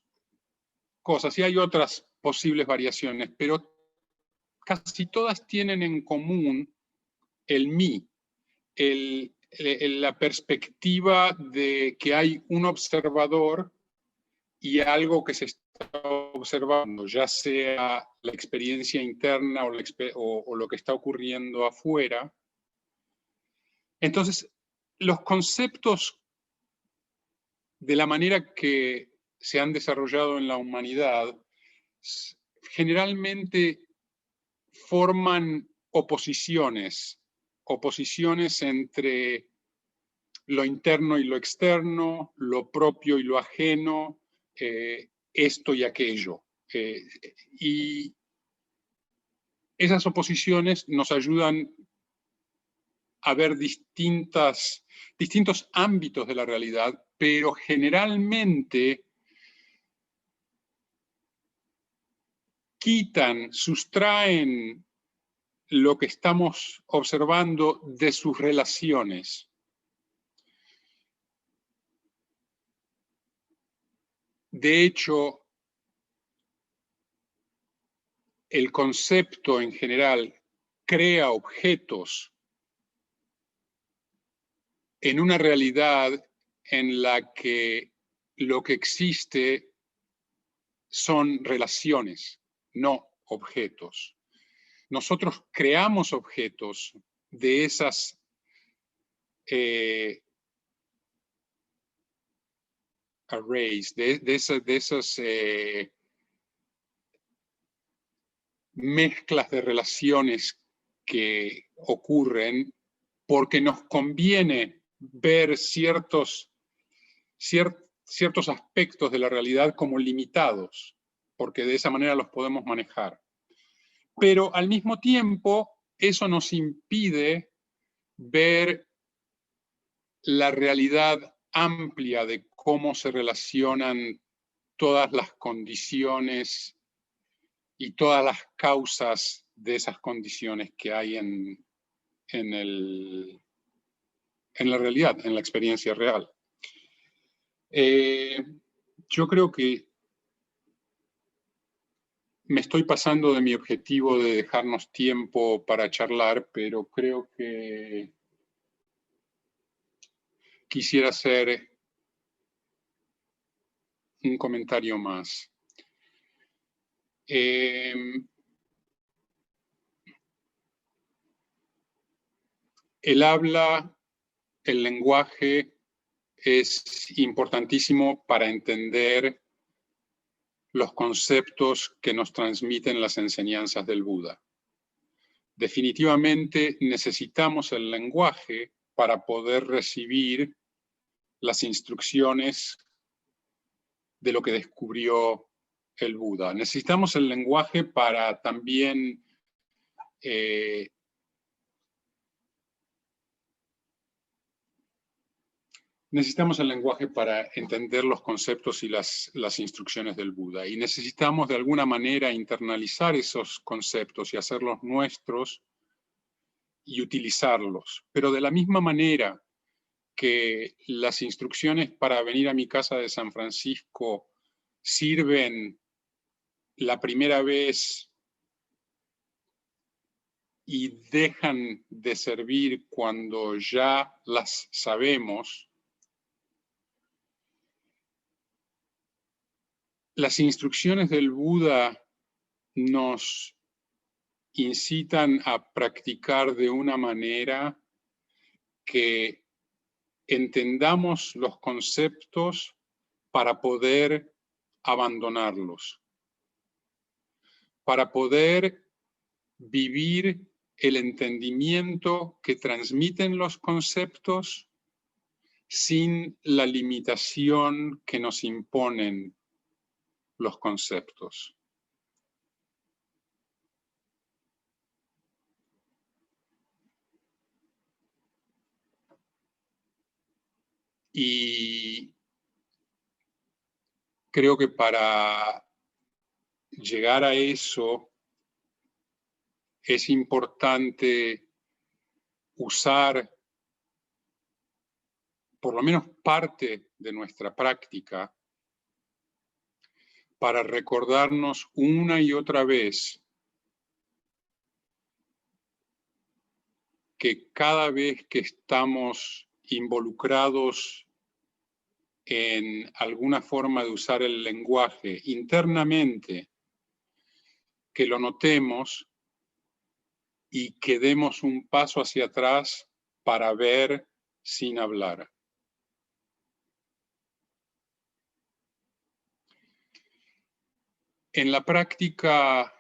cosas, y hay otras posibles variaciones, pero casi todas tienen en común el mí, la perspectiva de que hay un observador y algo que se está observando, ya sea la experiencia interna o lo que está ocurriendo afuera. Entonces, los conceptos, de la manera que se han desarrollado en la humanidad, generalmente forman oposiciones entre lo interno y lo externo, lo propio y lo ajeno, esto y aquello. Y esas oposiciones nos ayudan a ver distintos ámbitos de la realidad, pero generalmente sustraen lo que estamos observando de sus relaciones. De hecho, el concepto en general crea objetos en una realidad en la que lo que existe son relaciones, no objetos. Nosotros creamos objetos de esas arrays, de esas mezclas de relaciones que ocurren porque nos conviene ver ciertos aspectos de la realidad como limitados, porque de esa manera los podemos manejar. Pero al mismo tiempo, eso nos impide ver la realidad amplia de cómo se relacionan todas las condiciones y todas las causas de esas condiciones que hay en la realidad, en la experiencia real. Yo creo que me estoy pasando de mi objetivo de dejarnos tiempo para charlar, pero creo que quisiera hacer un comentario más. El habla, el lenguaje es importantísimo para entender los conceptos que nos transmiten las enseñanzas del Buda. Definitivamente necesitamos el lenguaje para poder recibir las instrucciones de lo que descubrió el Buda. Necesitamos el lenguaje para también necesitamos el lenguaje para entender los conceptos y las instrucciones del Buda. Y necesitamos de alguna manera internalizar esos conceptos y hacerlos nuestros y utilizarlos. Pero de la misma manera que las instrucciones para venir a mi casa de San Francisco sirven la primera vez y dejan de servir cuando ya las sabemos, las instrucciones del Buda nos incitan a practicar de una manera que entendamos los conceptos para poder abandonarlos, para poder vivir el entendimiento que transmiten los conceptos sin la limitación que nos imponen los conceptos. Y creo que para llegar a eso es importante usar por lo menos parte de nuestra práctica para recordarnos una y otra vez que cada vez que estamos involucrados en alguna forma de usar el lenguaje internamente, que lo notemos y que demos un paso hacia atrás para ver sin hablar. En la práctica,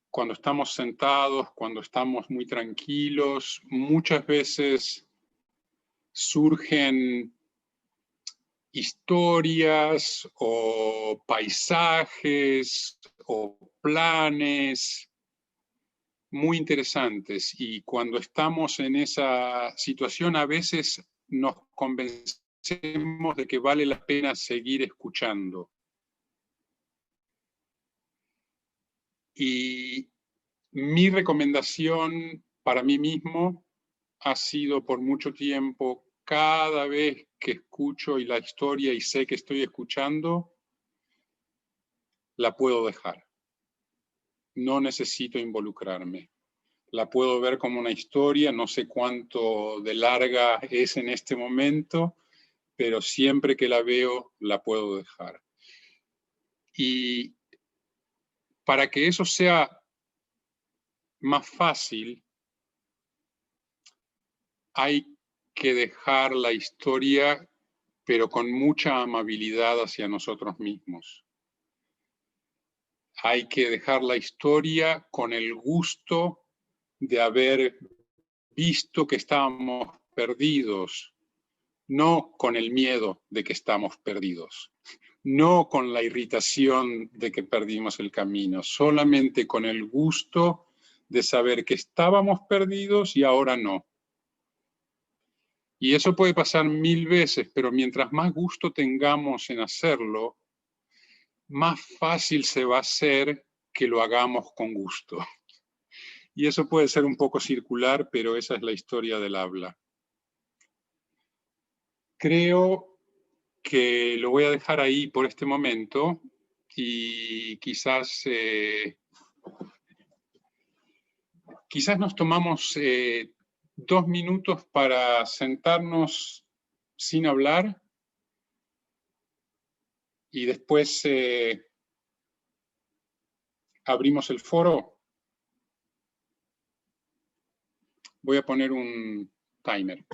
cuando estamos sentados, cuando estamos muy tranquilos, muchas veces surgen historias o paisajes o planes muy interesantes, y cuando estamos en esa situación a veces nos convencemos de que vale la pena seguir escuchando. Y mi recomendación para mí mismo ha sido por mucho tiempo, cada vez que escucho la historia y sé que estoy escuchando, la puedo dejar. No necesito involucrarme. La puedo ver como una historia, no sé cuánto de larga es en este momento, pero siempre que la veo, la puedo dejar. Y para que eso sea más fácil, hay que dejar la historia, pero con mucha amabilidad hacia nosotros mismos. Hay que dejar la historia con el gusto de haber visto que estábamos perdidos, no con el miedo de que estamos perdidos, no con la irritación de que perdimos el camino, solamente con el gusto de saber que estábamos perdidos y ahora no. Y eso puede pasar 1000 veces, pero mientras más gusto tengamos en hacerlo, más fácil se va a hacer que lo hagamos con gusto. Y eso puede ser un poco circular, pero esa es la historia del habla. Creo que lo voy a dejar ahí por este momento y quizás nos tomamos 2 minutos para sentarnos sin hablar y después abrimos el foro. Voy a poner un timer.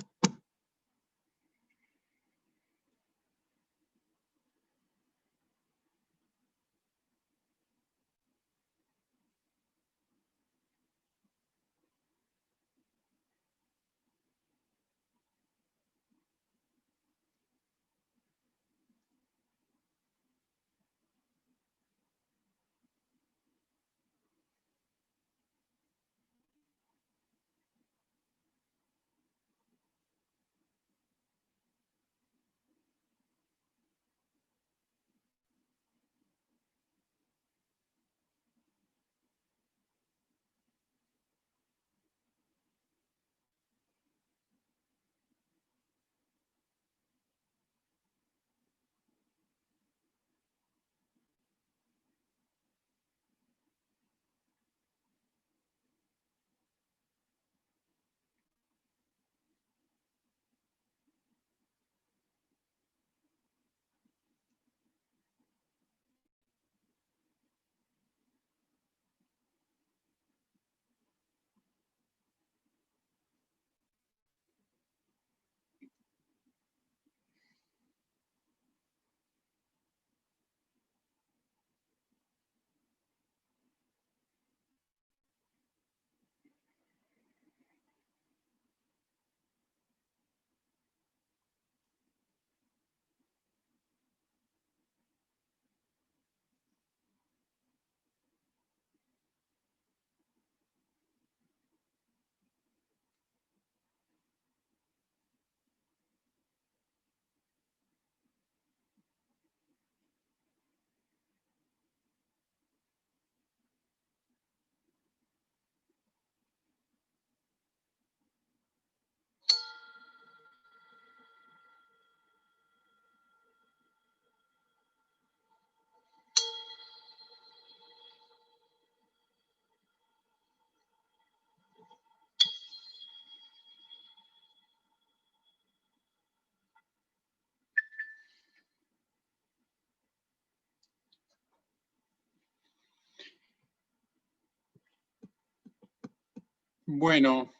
Bueno,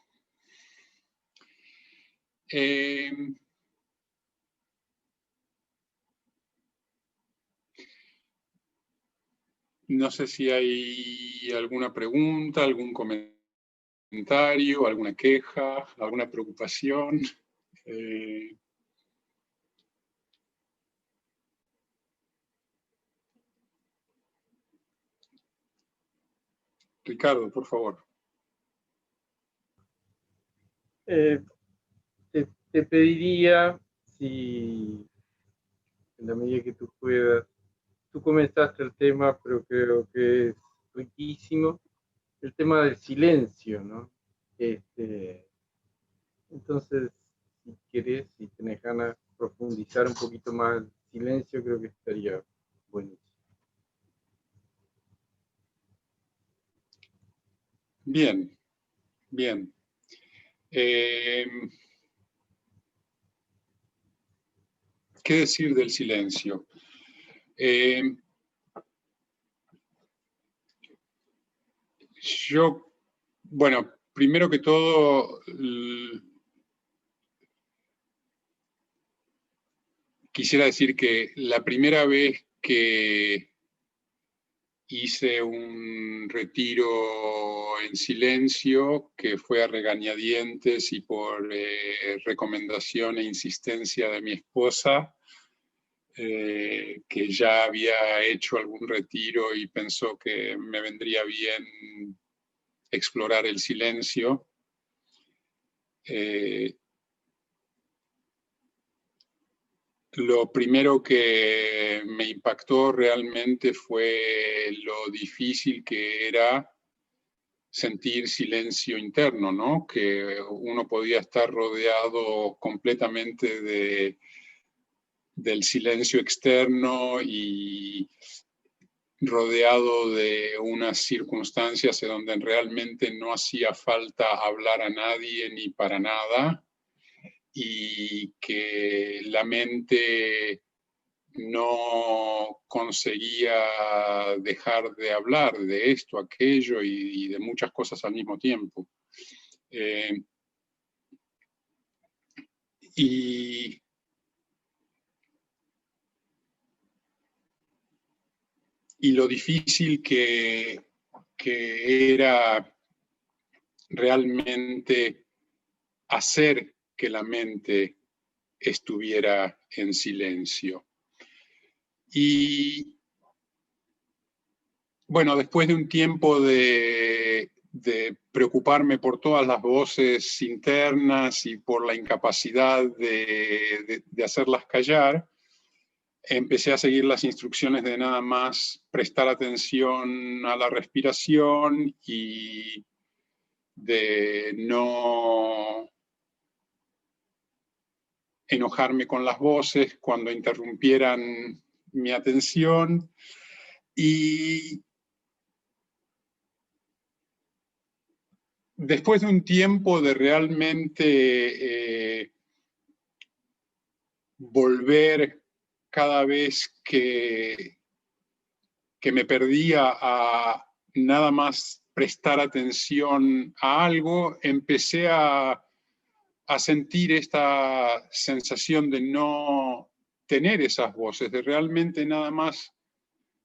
no sé si hay alguna pregunta, algún comentario, alguna queja, alguna preocupación. Ricardo, por favor. Te pediría, si en la medida que tú puedas, tú comenzaste el tema, pero creo que es riquísimo, el tema del silencio, ¿no? Entonces, si querés, si tenés ganas de profundizar un poquito más el silencio, creo que estaría buenísimo. Bien, bien. ¿Qué decir del silencio? Yo, bueno, primero que todo, quisiera decir que la primera vez que hice un retiro en silencio, que fue a regañadientes y por recomendación e insistencia de mi esposa, que ya había hecho algún retiro y pensó que me vendría bien explorar el silencio. Lo primero que me impactó realmente fue lo difícil que era sentir silencio interno, ¿no? Que uno podía estar rodeado completamente del silencio externo y rodeado de unas circunstancias en donde realmente no hacía falta hablar a nadie ni para nada, y que la mente no conseguía dejar de hablar de esto, aquello y de muchas cosas al mismo tiempo. Y lo difícil que era realmente hacer que la mente estuviera en silencio. Y bueno, después de un tiempo de preocuparme por todas las voces internas y por la incapacidad de hacerlas callar, empecé a seguir las instrucciones de nada más prestar atención a la respiración y de no enojarme con las voces cuando interrumpieran mi atención. Y después de un tiempo de realmente volver cada vez que me perdía a nada más prestar atención a algo, empecé a sentir esta sensación de no tener esas voces, de realmente nada más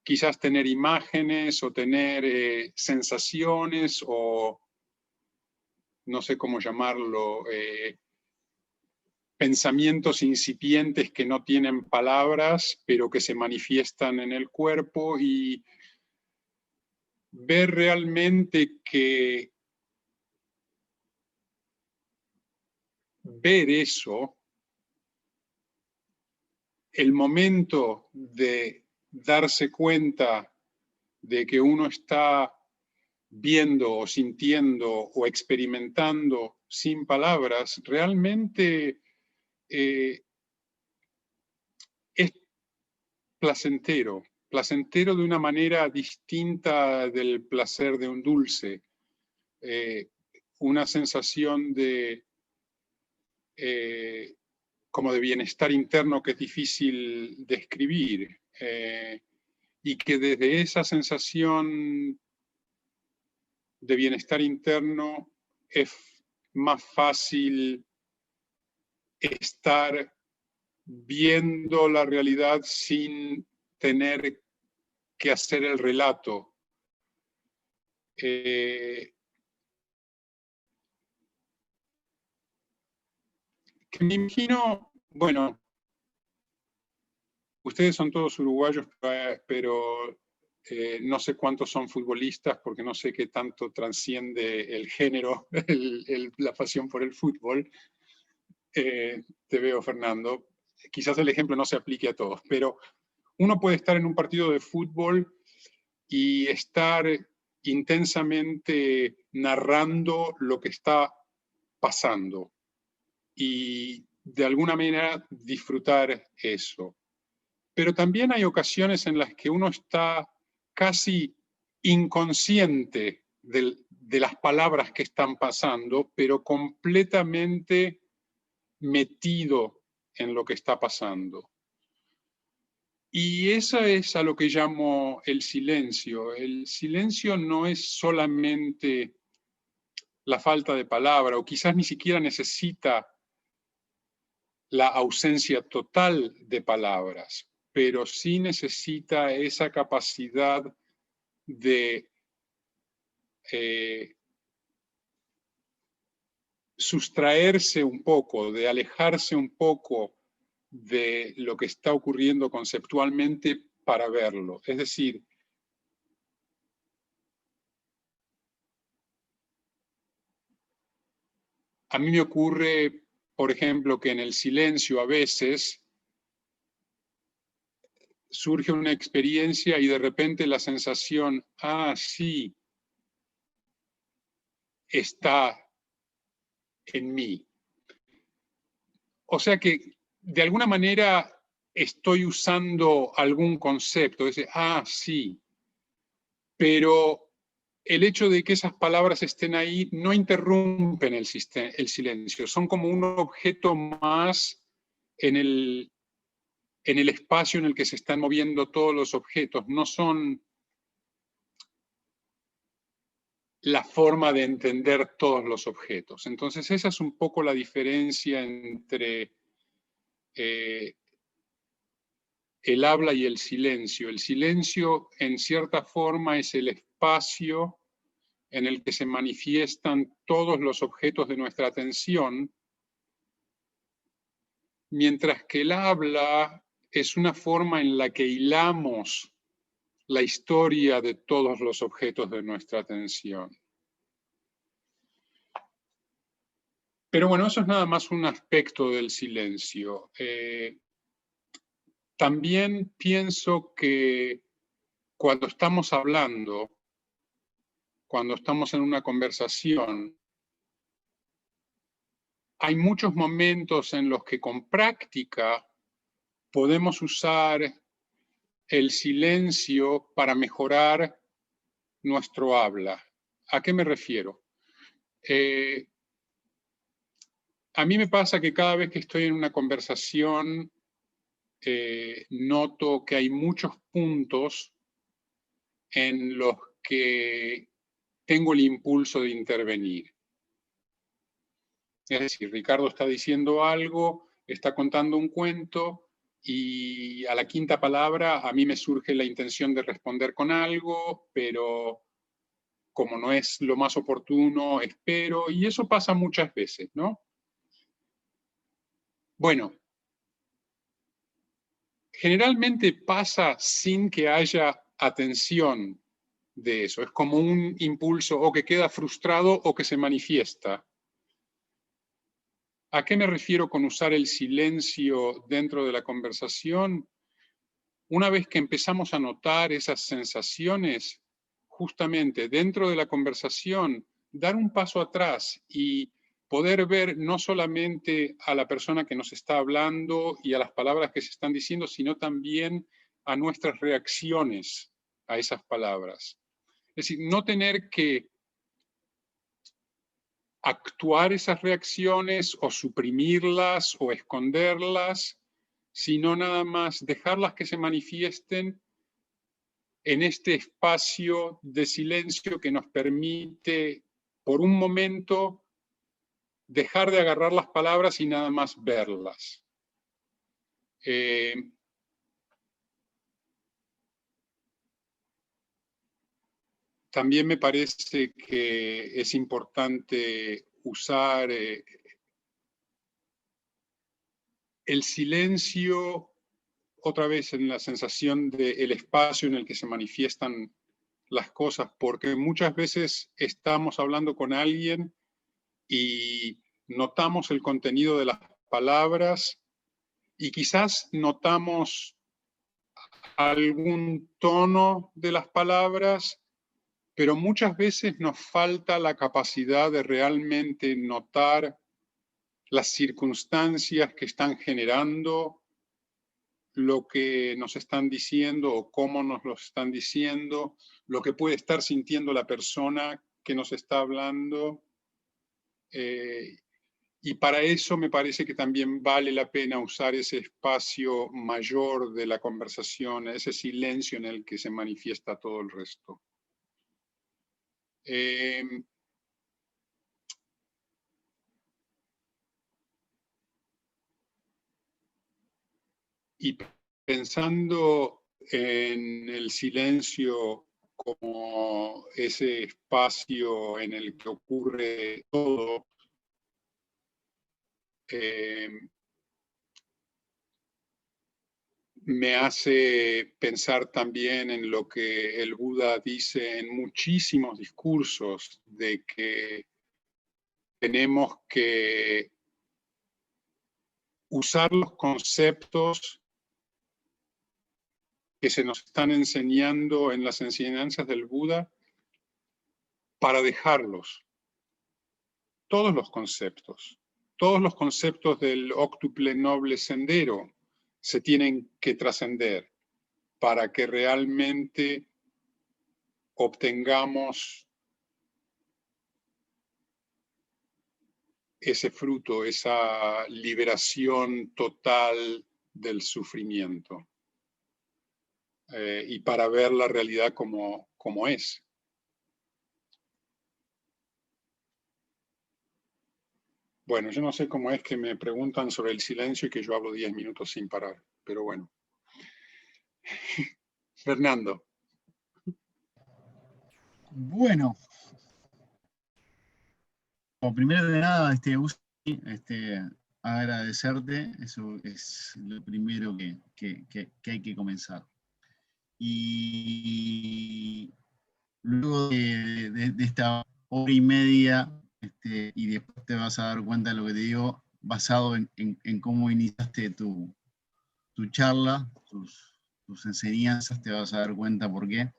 quizás tener imágenes o tener sensaciones o no sé cómo llamarlo, pensamientos incipientes que no tienen palabras, pero que se manifiestan en el cuerpo, y ver realmente que ver eso, el momento de darse cuenta de que uno está viendo o sintiendo o experimentando sin palabras, realmente es placentero, placentero de una manera distinta del placer de un dulce, una sensación de como de bienestar interno que es difícil describir, y que desde esa sensación de bienestar interno es más fácil estar viendo la realidad sin tener que hacer el relato. Que me imagino, bueno, ustedes son todos uruguayos, pero no sé cuántos son futbolistas, porque no sé qué tanto transciende el género, la pasión por el fútbol. Te veo, Fernando. Quizás el ejemplo no se aplique a todos, pero uno puede estar en un partido de fútbol y estar intensamente narrando lo que está pasando y de alguna manera disfrutar eso. Pero también hay ocasiones en las que uno está casi inconsciente de las palabras que están pasando, pero completamente metido en lo que está pasando. Y esa es a lo que llamo el silencio. El silencio no es solamente la falta de palabra, o quizás ni siquiera necesita la ausencia total de palabras, pero sí necesita esa capacidad de sustraerse un poco, de alejarse un poco de lo que está ocurriendo conceptualmente para verlo. Es decir, a mí me ocurre, por ejemplo, que en el silencio a veces surge una experiencia y de repente la sensación, ah, sí, está en mí. O sea que de alguna manera estoy usando algún concepto, es decir, ah, sí, pero el hecho de que esas palabras estén ahí no interrumpen el silencio, son como un objeto más en el espacio en el que se están moviendo todos los objetos, no son la forma de entender todos los objetos. Entonces esa es un poco la diferencia entre el habla y el silencio. El silencio, en cierta forma, es el espacio en el que se manifiestan todos los objetos de nuestra atención, mientras que el habla es una forma en la que hilamos la historia de todos los objetos de nuestra atención. Pero bueno, eso es nada más un aspecto del silencio. También pienso que cuando estamos hablando, cuando estamos en una conversación, hay muchos momentos en los que con práctica podemos usar el silencio para mejorar nuestro habla. ¿A qué me refiero? A mí me pasa que cada vez que estoy en una conversación, noto que hay muchos puntos en los que tengo el impulso de intervenir. Es decir, Ricardo está diciendo algo, está contando un cuento, y a la quinta palabra a mí me surge la intención de responder con algo, pero como no es lo más oportuno, espero, y eso pasa muchas veces, ¿no? Bueno, generalmente pasa sin que haya atención de eso. Es como un impulso o que queda frustrado o que se manifiesta. ¿A qué me refiero con usar el silencio dentro de la conversación? Una vez que empezamos a notar esas sensaciones, justamente dentro de la conversación, dar un paso atrás y poder ver no solamente a la persona que nos está hablando y a las palabras que se están diciendo, sino también a nuestras reacciones a esas palabras. Es decir, no tener que actuar esas reacciones o suprimirlas o esconderlas, sino nada más dejarlas que se manifiesten en este espacio de silencio que nos permite por un momento, dejar de agarrar las palabras y nada más verlas. También me parece que es importante usar el silencio, otra vez en la sensación del espacio en el que se manifiestan las cosas, porque muchas veces estamos hablando con alguien y notamos el contenido de las palabras y quizás notamos algún tono de las palabras, pero muchas veces nos falta la capacidad de realmente notar las circunstancias que están generando lo que nos están diciendo o cómo nos lo están diciendo, lo que puede estar sintiendo la persona que nos está hablando. Y para eso me parece que también vale la pena usar ese espacio mayor de la conversación, ese silencio en el que se manifiesta todo el resto. Y pensando en el silencio como ese espacio en el que ocurre todo, me hace pensar también en lo que el Buda dice en muchísimos discursos, de que tenemos que usar los conceptos que se nos están enseñando en las enseñanzas del Buda para dejarlos. Todos los conceptos del óctuple noble sendero se tienen que trascender para que realmente obtengamos ese fruto, esa liberación total del sufrimiento. Y para ver la realidad como es. Bueno, yo no sé cómo es que me preguntan sobre el silencio y que yo hablo 10 minutos sin parar, pero bueno. Fernando. Bueno. Primero de nada, agradecerte, eso es lo primero que hay que comenzar. Y luego de esta hora y media, y después te vas a dar cuenta de lo que te digo, basado en cómo iniciaste tu charla, tus enseñanzas, te vas a dar cuenta por qué.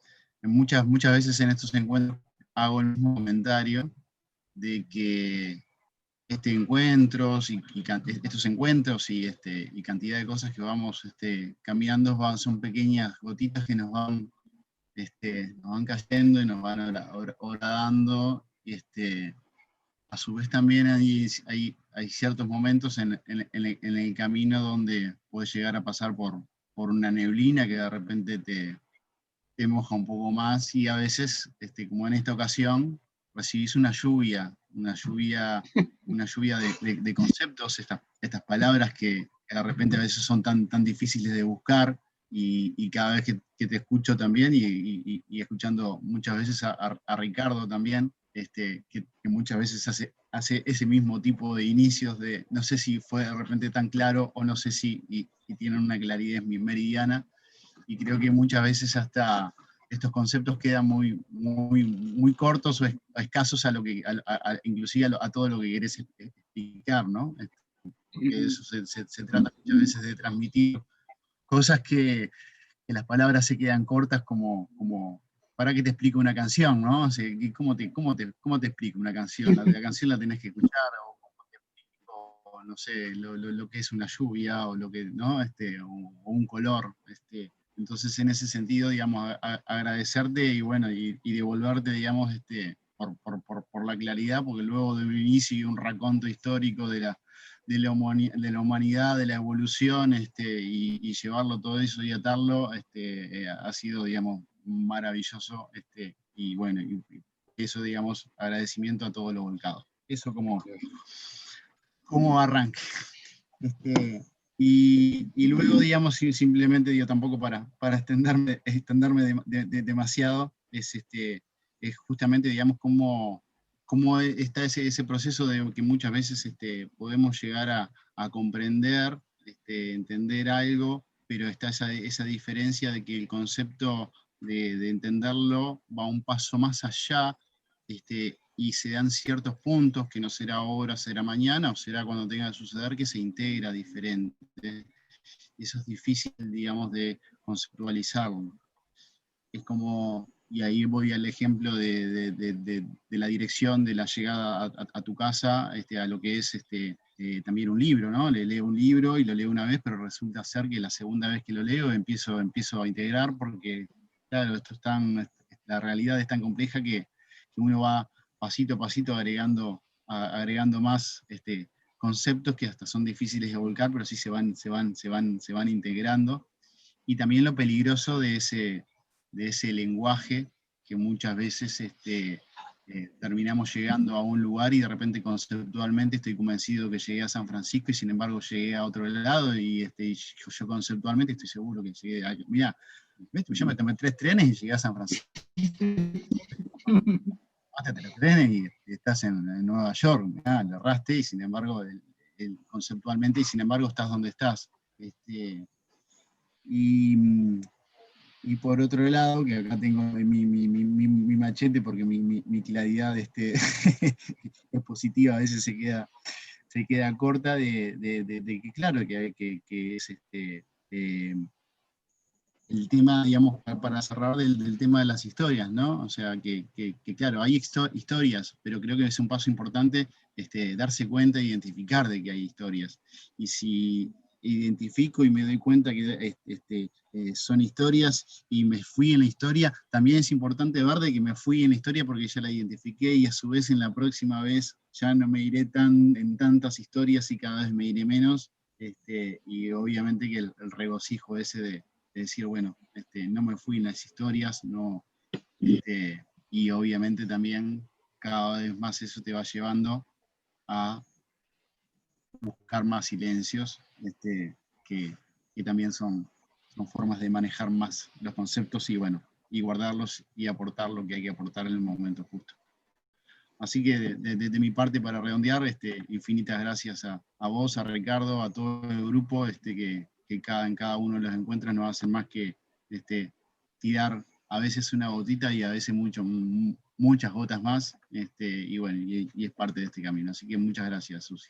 Muchas veces en estos encuentros hago el mismo comentario de que estos encuentros y cantidad de cosas que vamos cambiando son pequeñas gotitas que nos van cayendo y nos van horadando. A su vez también hay ciertos momentos en el camino donde puedes llegar a pasar por una neblina que de repente te moja un poco más, y a veces, como en esta ocasión, recibís una lluvia de conceptos, estas palabras que de repente a veces son tan difíciles de buscar, y cada vez que te escucho también, y escuchando muchas veces a Ricardo también, que muchas veces hace ese mismo tipo de inicios, no sé si fue de repente tan claro, o no sé si tienen una claridad meridiana, y creo que muchas veces hasta estos conceptos quedan muy cortos o escasos inclusive a todo lo que querés explicar, ¿no? Porque eso se trata muchas veces de transmitir cosas que las palabras se quedan cortas, como para que te explique una canción, ¿no? O sea, ¿cómo te explico una canción? La canción la tenés que escuchar, o cómo te explico, no sé, lo que es una lluvia, o lo que, ¿no? O un color. Entonces, en ese sentido, digamos, agradecerte y bueno, y devolverte, digamos, por la claridad, porque luego de un inicio y un raconto histórico de la humanidad, de la evolución, y llevarlo todo eso y atarlo, ha sido, digamos, maravilloso, y bueno, y eso, digamos, agradecimiento a todo lo volcado. Eso como arranque. Y luego, digamos, simplemente, digo, tampoco para extenderme demasiado, es justamente, digamos, cómo está ese proceso de que muchas veces podemos llegar a comprender, entender algo, pero está esa diferencia de que el concepto de entenderlo va un paso más allá, y se dan ciertos puntos que no será ahora, será mañana, o será cuando tenga que suceder, que se integra diferente. Eso es difícil, digamos, de conceptualizarlo. Es como, y ahí voy al ejemplo de la dirección de la llegada a tu casa, a lo que es también un libro, ¿no? Le leo un libro y lo leo una vez, pero resulta ser que la segunda vez que lo leo empiezo a integrar, porque, claro, la realidad es tan compleja que uno va pasito a pasito agregando más conceptos que hasta son difíciles de volcar, pero sí se van integrando. Y también lo peligroso de ese lenguaje que muchas veces terminamos llegando a un lugar y de repente conceptualmente estoy convencido que llegué a San Francisco y sin embargo llegué a otro lado y yo conceptualmente estoy seguro que llegué a... Mirá, yo me tomé 3 trenes y llegué a San Francisco. Tomaste 3 trenes y estás en Nueva York, lo erraste y sin embargo conceptualmente y sin embargo estás donde estás. Y por otro lado, que acá tengo mi machete porque mi claridad es positiva, a veces se queda corta, de que claro, que es el tema, digamos, para cerrar del tema de las historias, ¿no? O sea, que claro, hay historias, pero creo que es un paso importante darse cuenta e identificar de que hay historias. Y si identifico y me doy cuenta que son historias y me fui en la historia, también es importante ver de que me fui en la historia porque ya la identifiqué y a su vez en la próxima vez ya no me iré en tantas historias y cada vez me iré menos. Y obviamente que el regocijo ese de decir, bueno, no me fui en las historias, no, y obviamente también cada vez más eso te va llevando a buscar más silencios, que también son formas de manejar más los conceptos y bueno, y guardarlos y aportar lo que hay que aportar en el momento justo. Así que de mi parte, para redondear, infinitas gracias a vos, a Ricardo, a todo el grupo, que en cada uno de los encuentros no hacen más que tirar a veces una gotita y a veces muchas gotas más, y bueno, y es parte de este camino. Así que muchas gracias, Susi.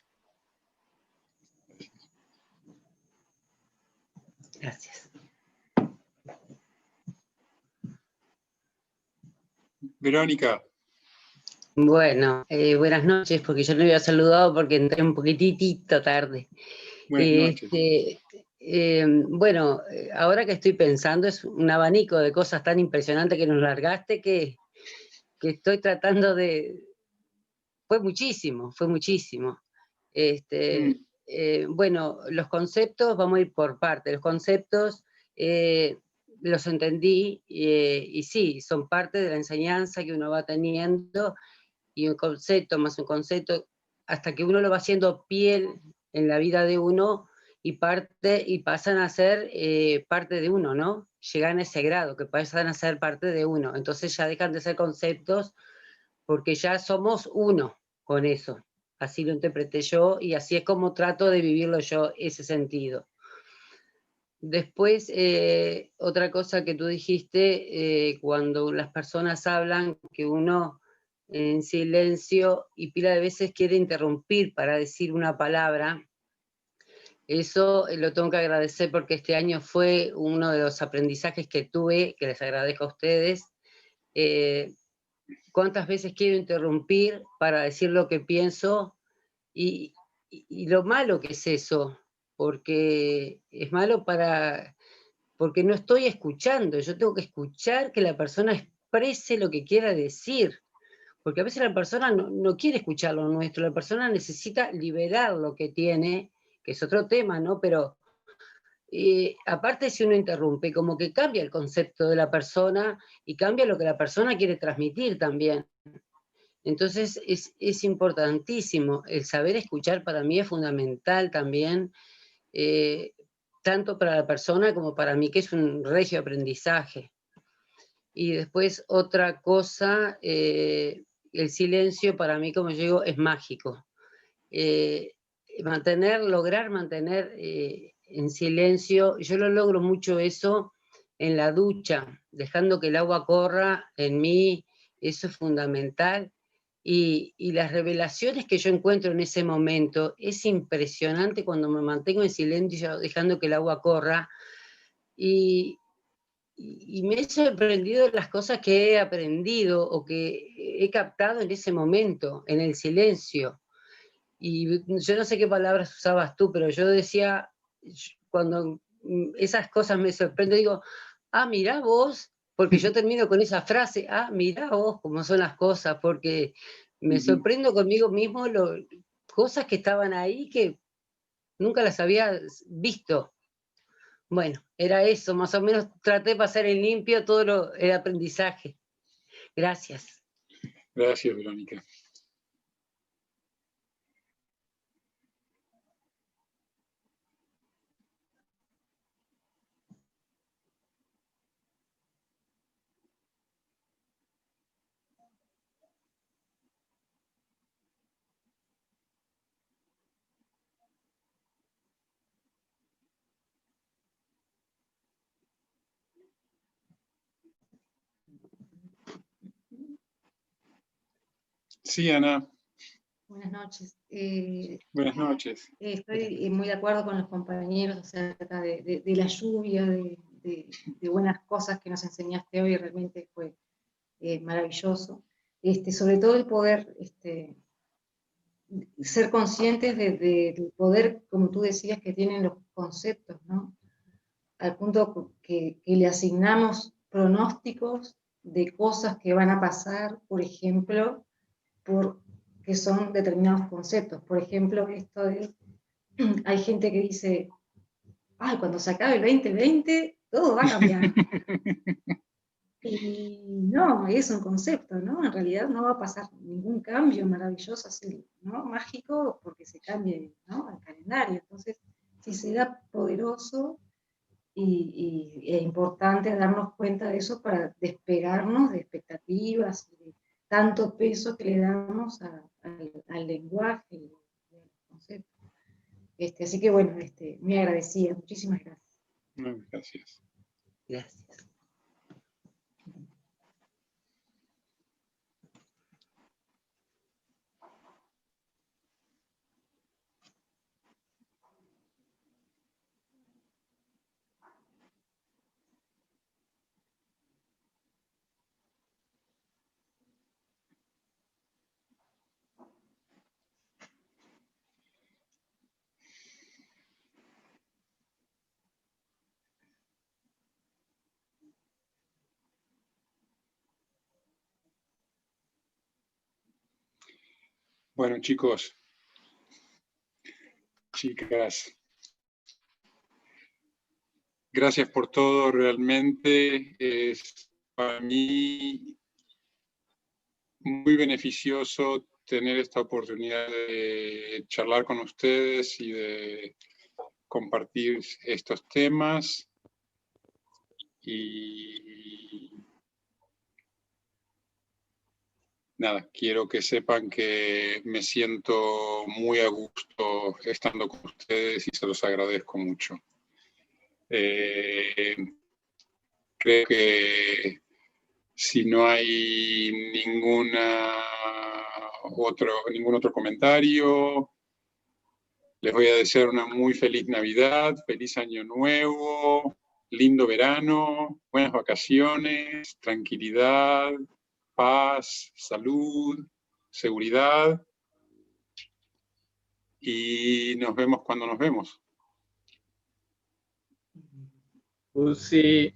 Gracias. Verónica. Bueno, buenas noches, porque yo no había saludado porque entré un poquitito tarde. Buenas noches. Bueno, ahora que estoy pensando, es un abanico de cosas tan impresionantes que nos largaste que estoy tratando de... Fue muchísimo. Bueno, los conceptos, vamos a ir por partes. Los conceptos los entendí y sí, son parte de la enseñanza que uno va teniendo, y un concepto más un concepto, hasta que uno lo va haciendo piel en la vida de uno y pasan a ser parte de uno, ¿no? Llegan a ese grado, que pasan a ser parte de uno. Entonces ya dejan de ser conceptos porque ya somos uno con eso. Así lo interpreté yo y así es como trato de vivirlo yo, ese sentido. Después, otra cosa que tú dijiste, cuando las personas hablan, que uno en silencio y pila de veces quiere interrumpir para decir una palabra, eso lo tengo que agradecer porque este año fue uno de los aprendizajes que tuve, que les agradezco a ustedes. ¿Cuántas veces quiero interrumpir para decir lo que pienso? Y lo malo que es eso, porque es malo porque no estoy escuchando, yo tengo que escuchar que la persona exprese lo que quiera decir, porque a veces la persona no quiere escuchar lo nuestro, la persona necesita liberar lo que tiene, que es otro tema, ¿no? Pero aparte si uno interrumpe, como que cambia el concepto de la persona y cambia lo que la persona quiere transmitir también. Entonces es importantísimo, el saber escuchar para mí es fundamental también, tanto para la persona como para mí, que es un regio aprendizaje. Y después otra cosa, el silencio para mí, como yo digo, es mágico. Lograr mantener en silencio, yo lo logro mucho eso en la ducha, dejando que el agua corra en mí, eso es fundamental. Y las revelaciones que yo encuentro en ese momento, es impresionante cuando me mantengo en silencio, dejando que el agua corra, y me he sorprendido de las cosas que he aprendido o que he captado en ese momento, en el silencio. Y yo no sé qué palabras usabas tú, pero yo decía, cuando esas cosas me sorprenden, digo, ah, mirá vos, porque yo termino con esa frase, ah, mirá vos cómo son las cosas, porque me sorprendo conmigo mismo, cosas que estaban ahí que nunca las había visto. Bueno, era eso, más o menos traté de pasar en limpio todo el aprendizaje. Gracias. Gracias, Verónica. Sí, Ana. Buenas noches. Buenas noches. Estoy muy de acuerdo con los compañeros acerca de la lluvia, de buenas cosas que nos enseñaste hoy, realmente fue maravilloso. Sobre todo el poder ser conscientes del poder, como tú decías, que tienen los conceptos, ¿no? Al punto que le asignamos pronósticos de cosas que van a pasar, por ejemplo, que son determinados conceptos. Por ejemplo, esto de, hay gente que dice, ay, cuando se acabe el 2020, todo va a cambiar. Y no, es un concepto, ¿no? En realidad no va a pasar ningún cambio maravilloso, así, ¿no? Mágico, porque se cambie, ¿no? El calendario. Entonces, sí será poderoso e importante darnos cuenta de eso para despegarnos de expectativas, de tanto peso que le damos al lenguaje y a los conceptos. Así que bueno, muy agradecida, muchísimas gracias. Gracias. Gracias. Bueno, chicos, chicas, gracias por todo, realmente es para mí muy beneficioso tener esta oportunidad de charlar con ustedes y de compartir estos temas. Y nada, quiero que sepan que me siento muy a gusto estando con ustedes y se los agradezco mucho. Creo que si no hay ningún otro comentario, les voy a desear una muy feliz Navidad, feliz Año Nuevo, lindo verano, buenas vacaciones, tranquilidad, paz, salud, seguridad, y nos vemos cuando nos vemos. Uzi,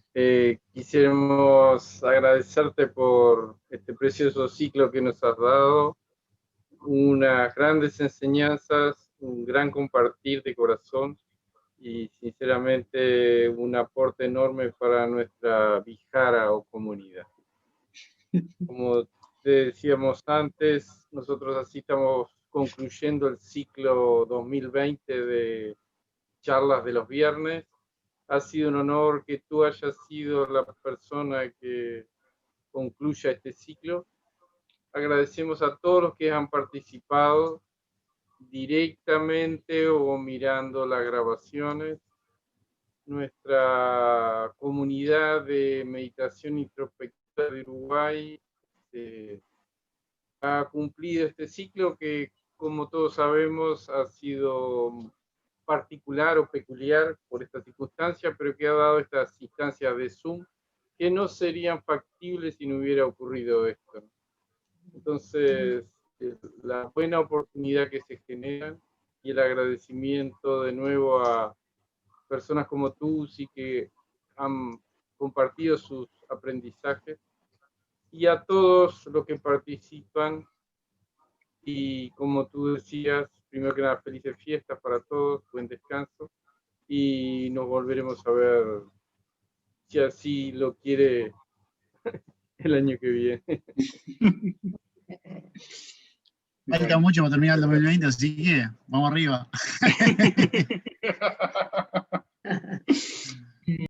quisiéramos agradecerte por este precioso ciclo que nos has dado, unas grandes enseñanzas, un gran compartir de corazón, y sinceramente un aporte enorme para nuestra Vihara o comunidad. Como te decíamos antes, nosotros así estamos concluyendo el ciclo 2020 de charlas de los viernes. Ha sido un honor que tú hayas sido la persona que concluya este ciclo. Agradecemos a todos los que han participado directamente o mirando las grabaciones. Nuestra comunidad de meditación introspectiva de Uruguay ha cumplido este ciclo que, como todos sabemos, ha sido particular o peculiar por esta circunstancia, pero que ha dado estas instancias de Zoom que no serían factibles si no hubiera ocurrido esto. Entonces, la buena oportunidad que se genera y el agradecimiento de nuevo a personas como tú, sí, que han compartido sus aprendizajes, y a todos los que participan. Y como tú decías, primero que nada, felices fiestas para todos, buen descanso, y nos volveremos a ver, si así lo quiere, el año que viene. Falta mucho para terminar el 2020, así que vamos arriba.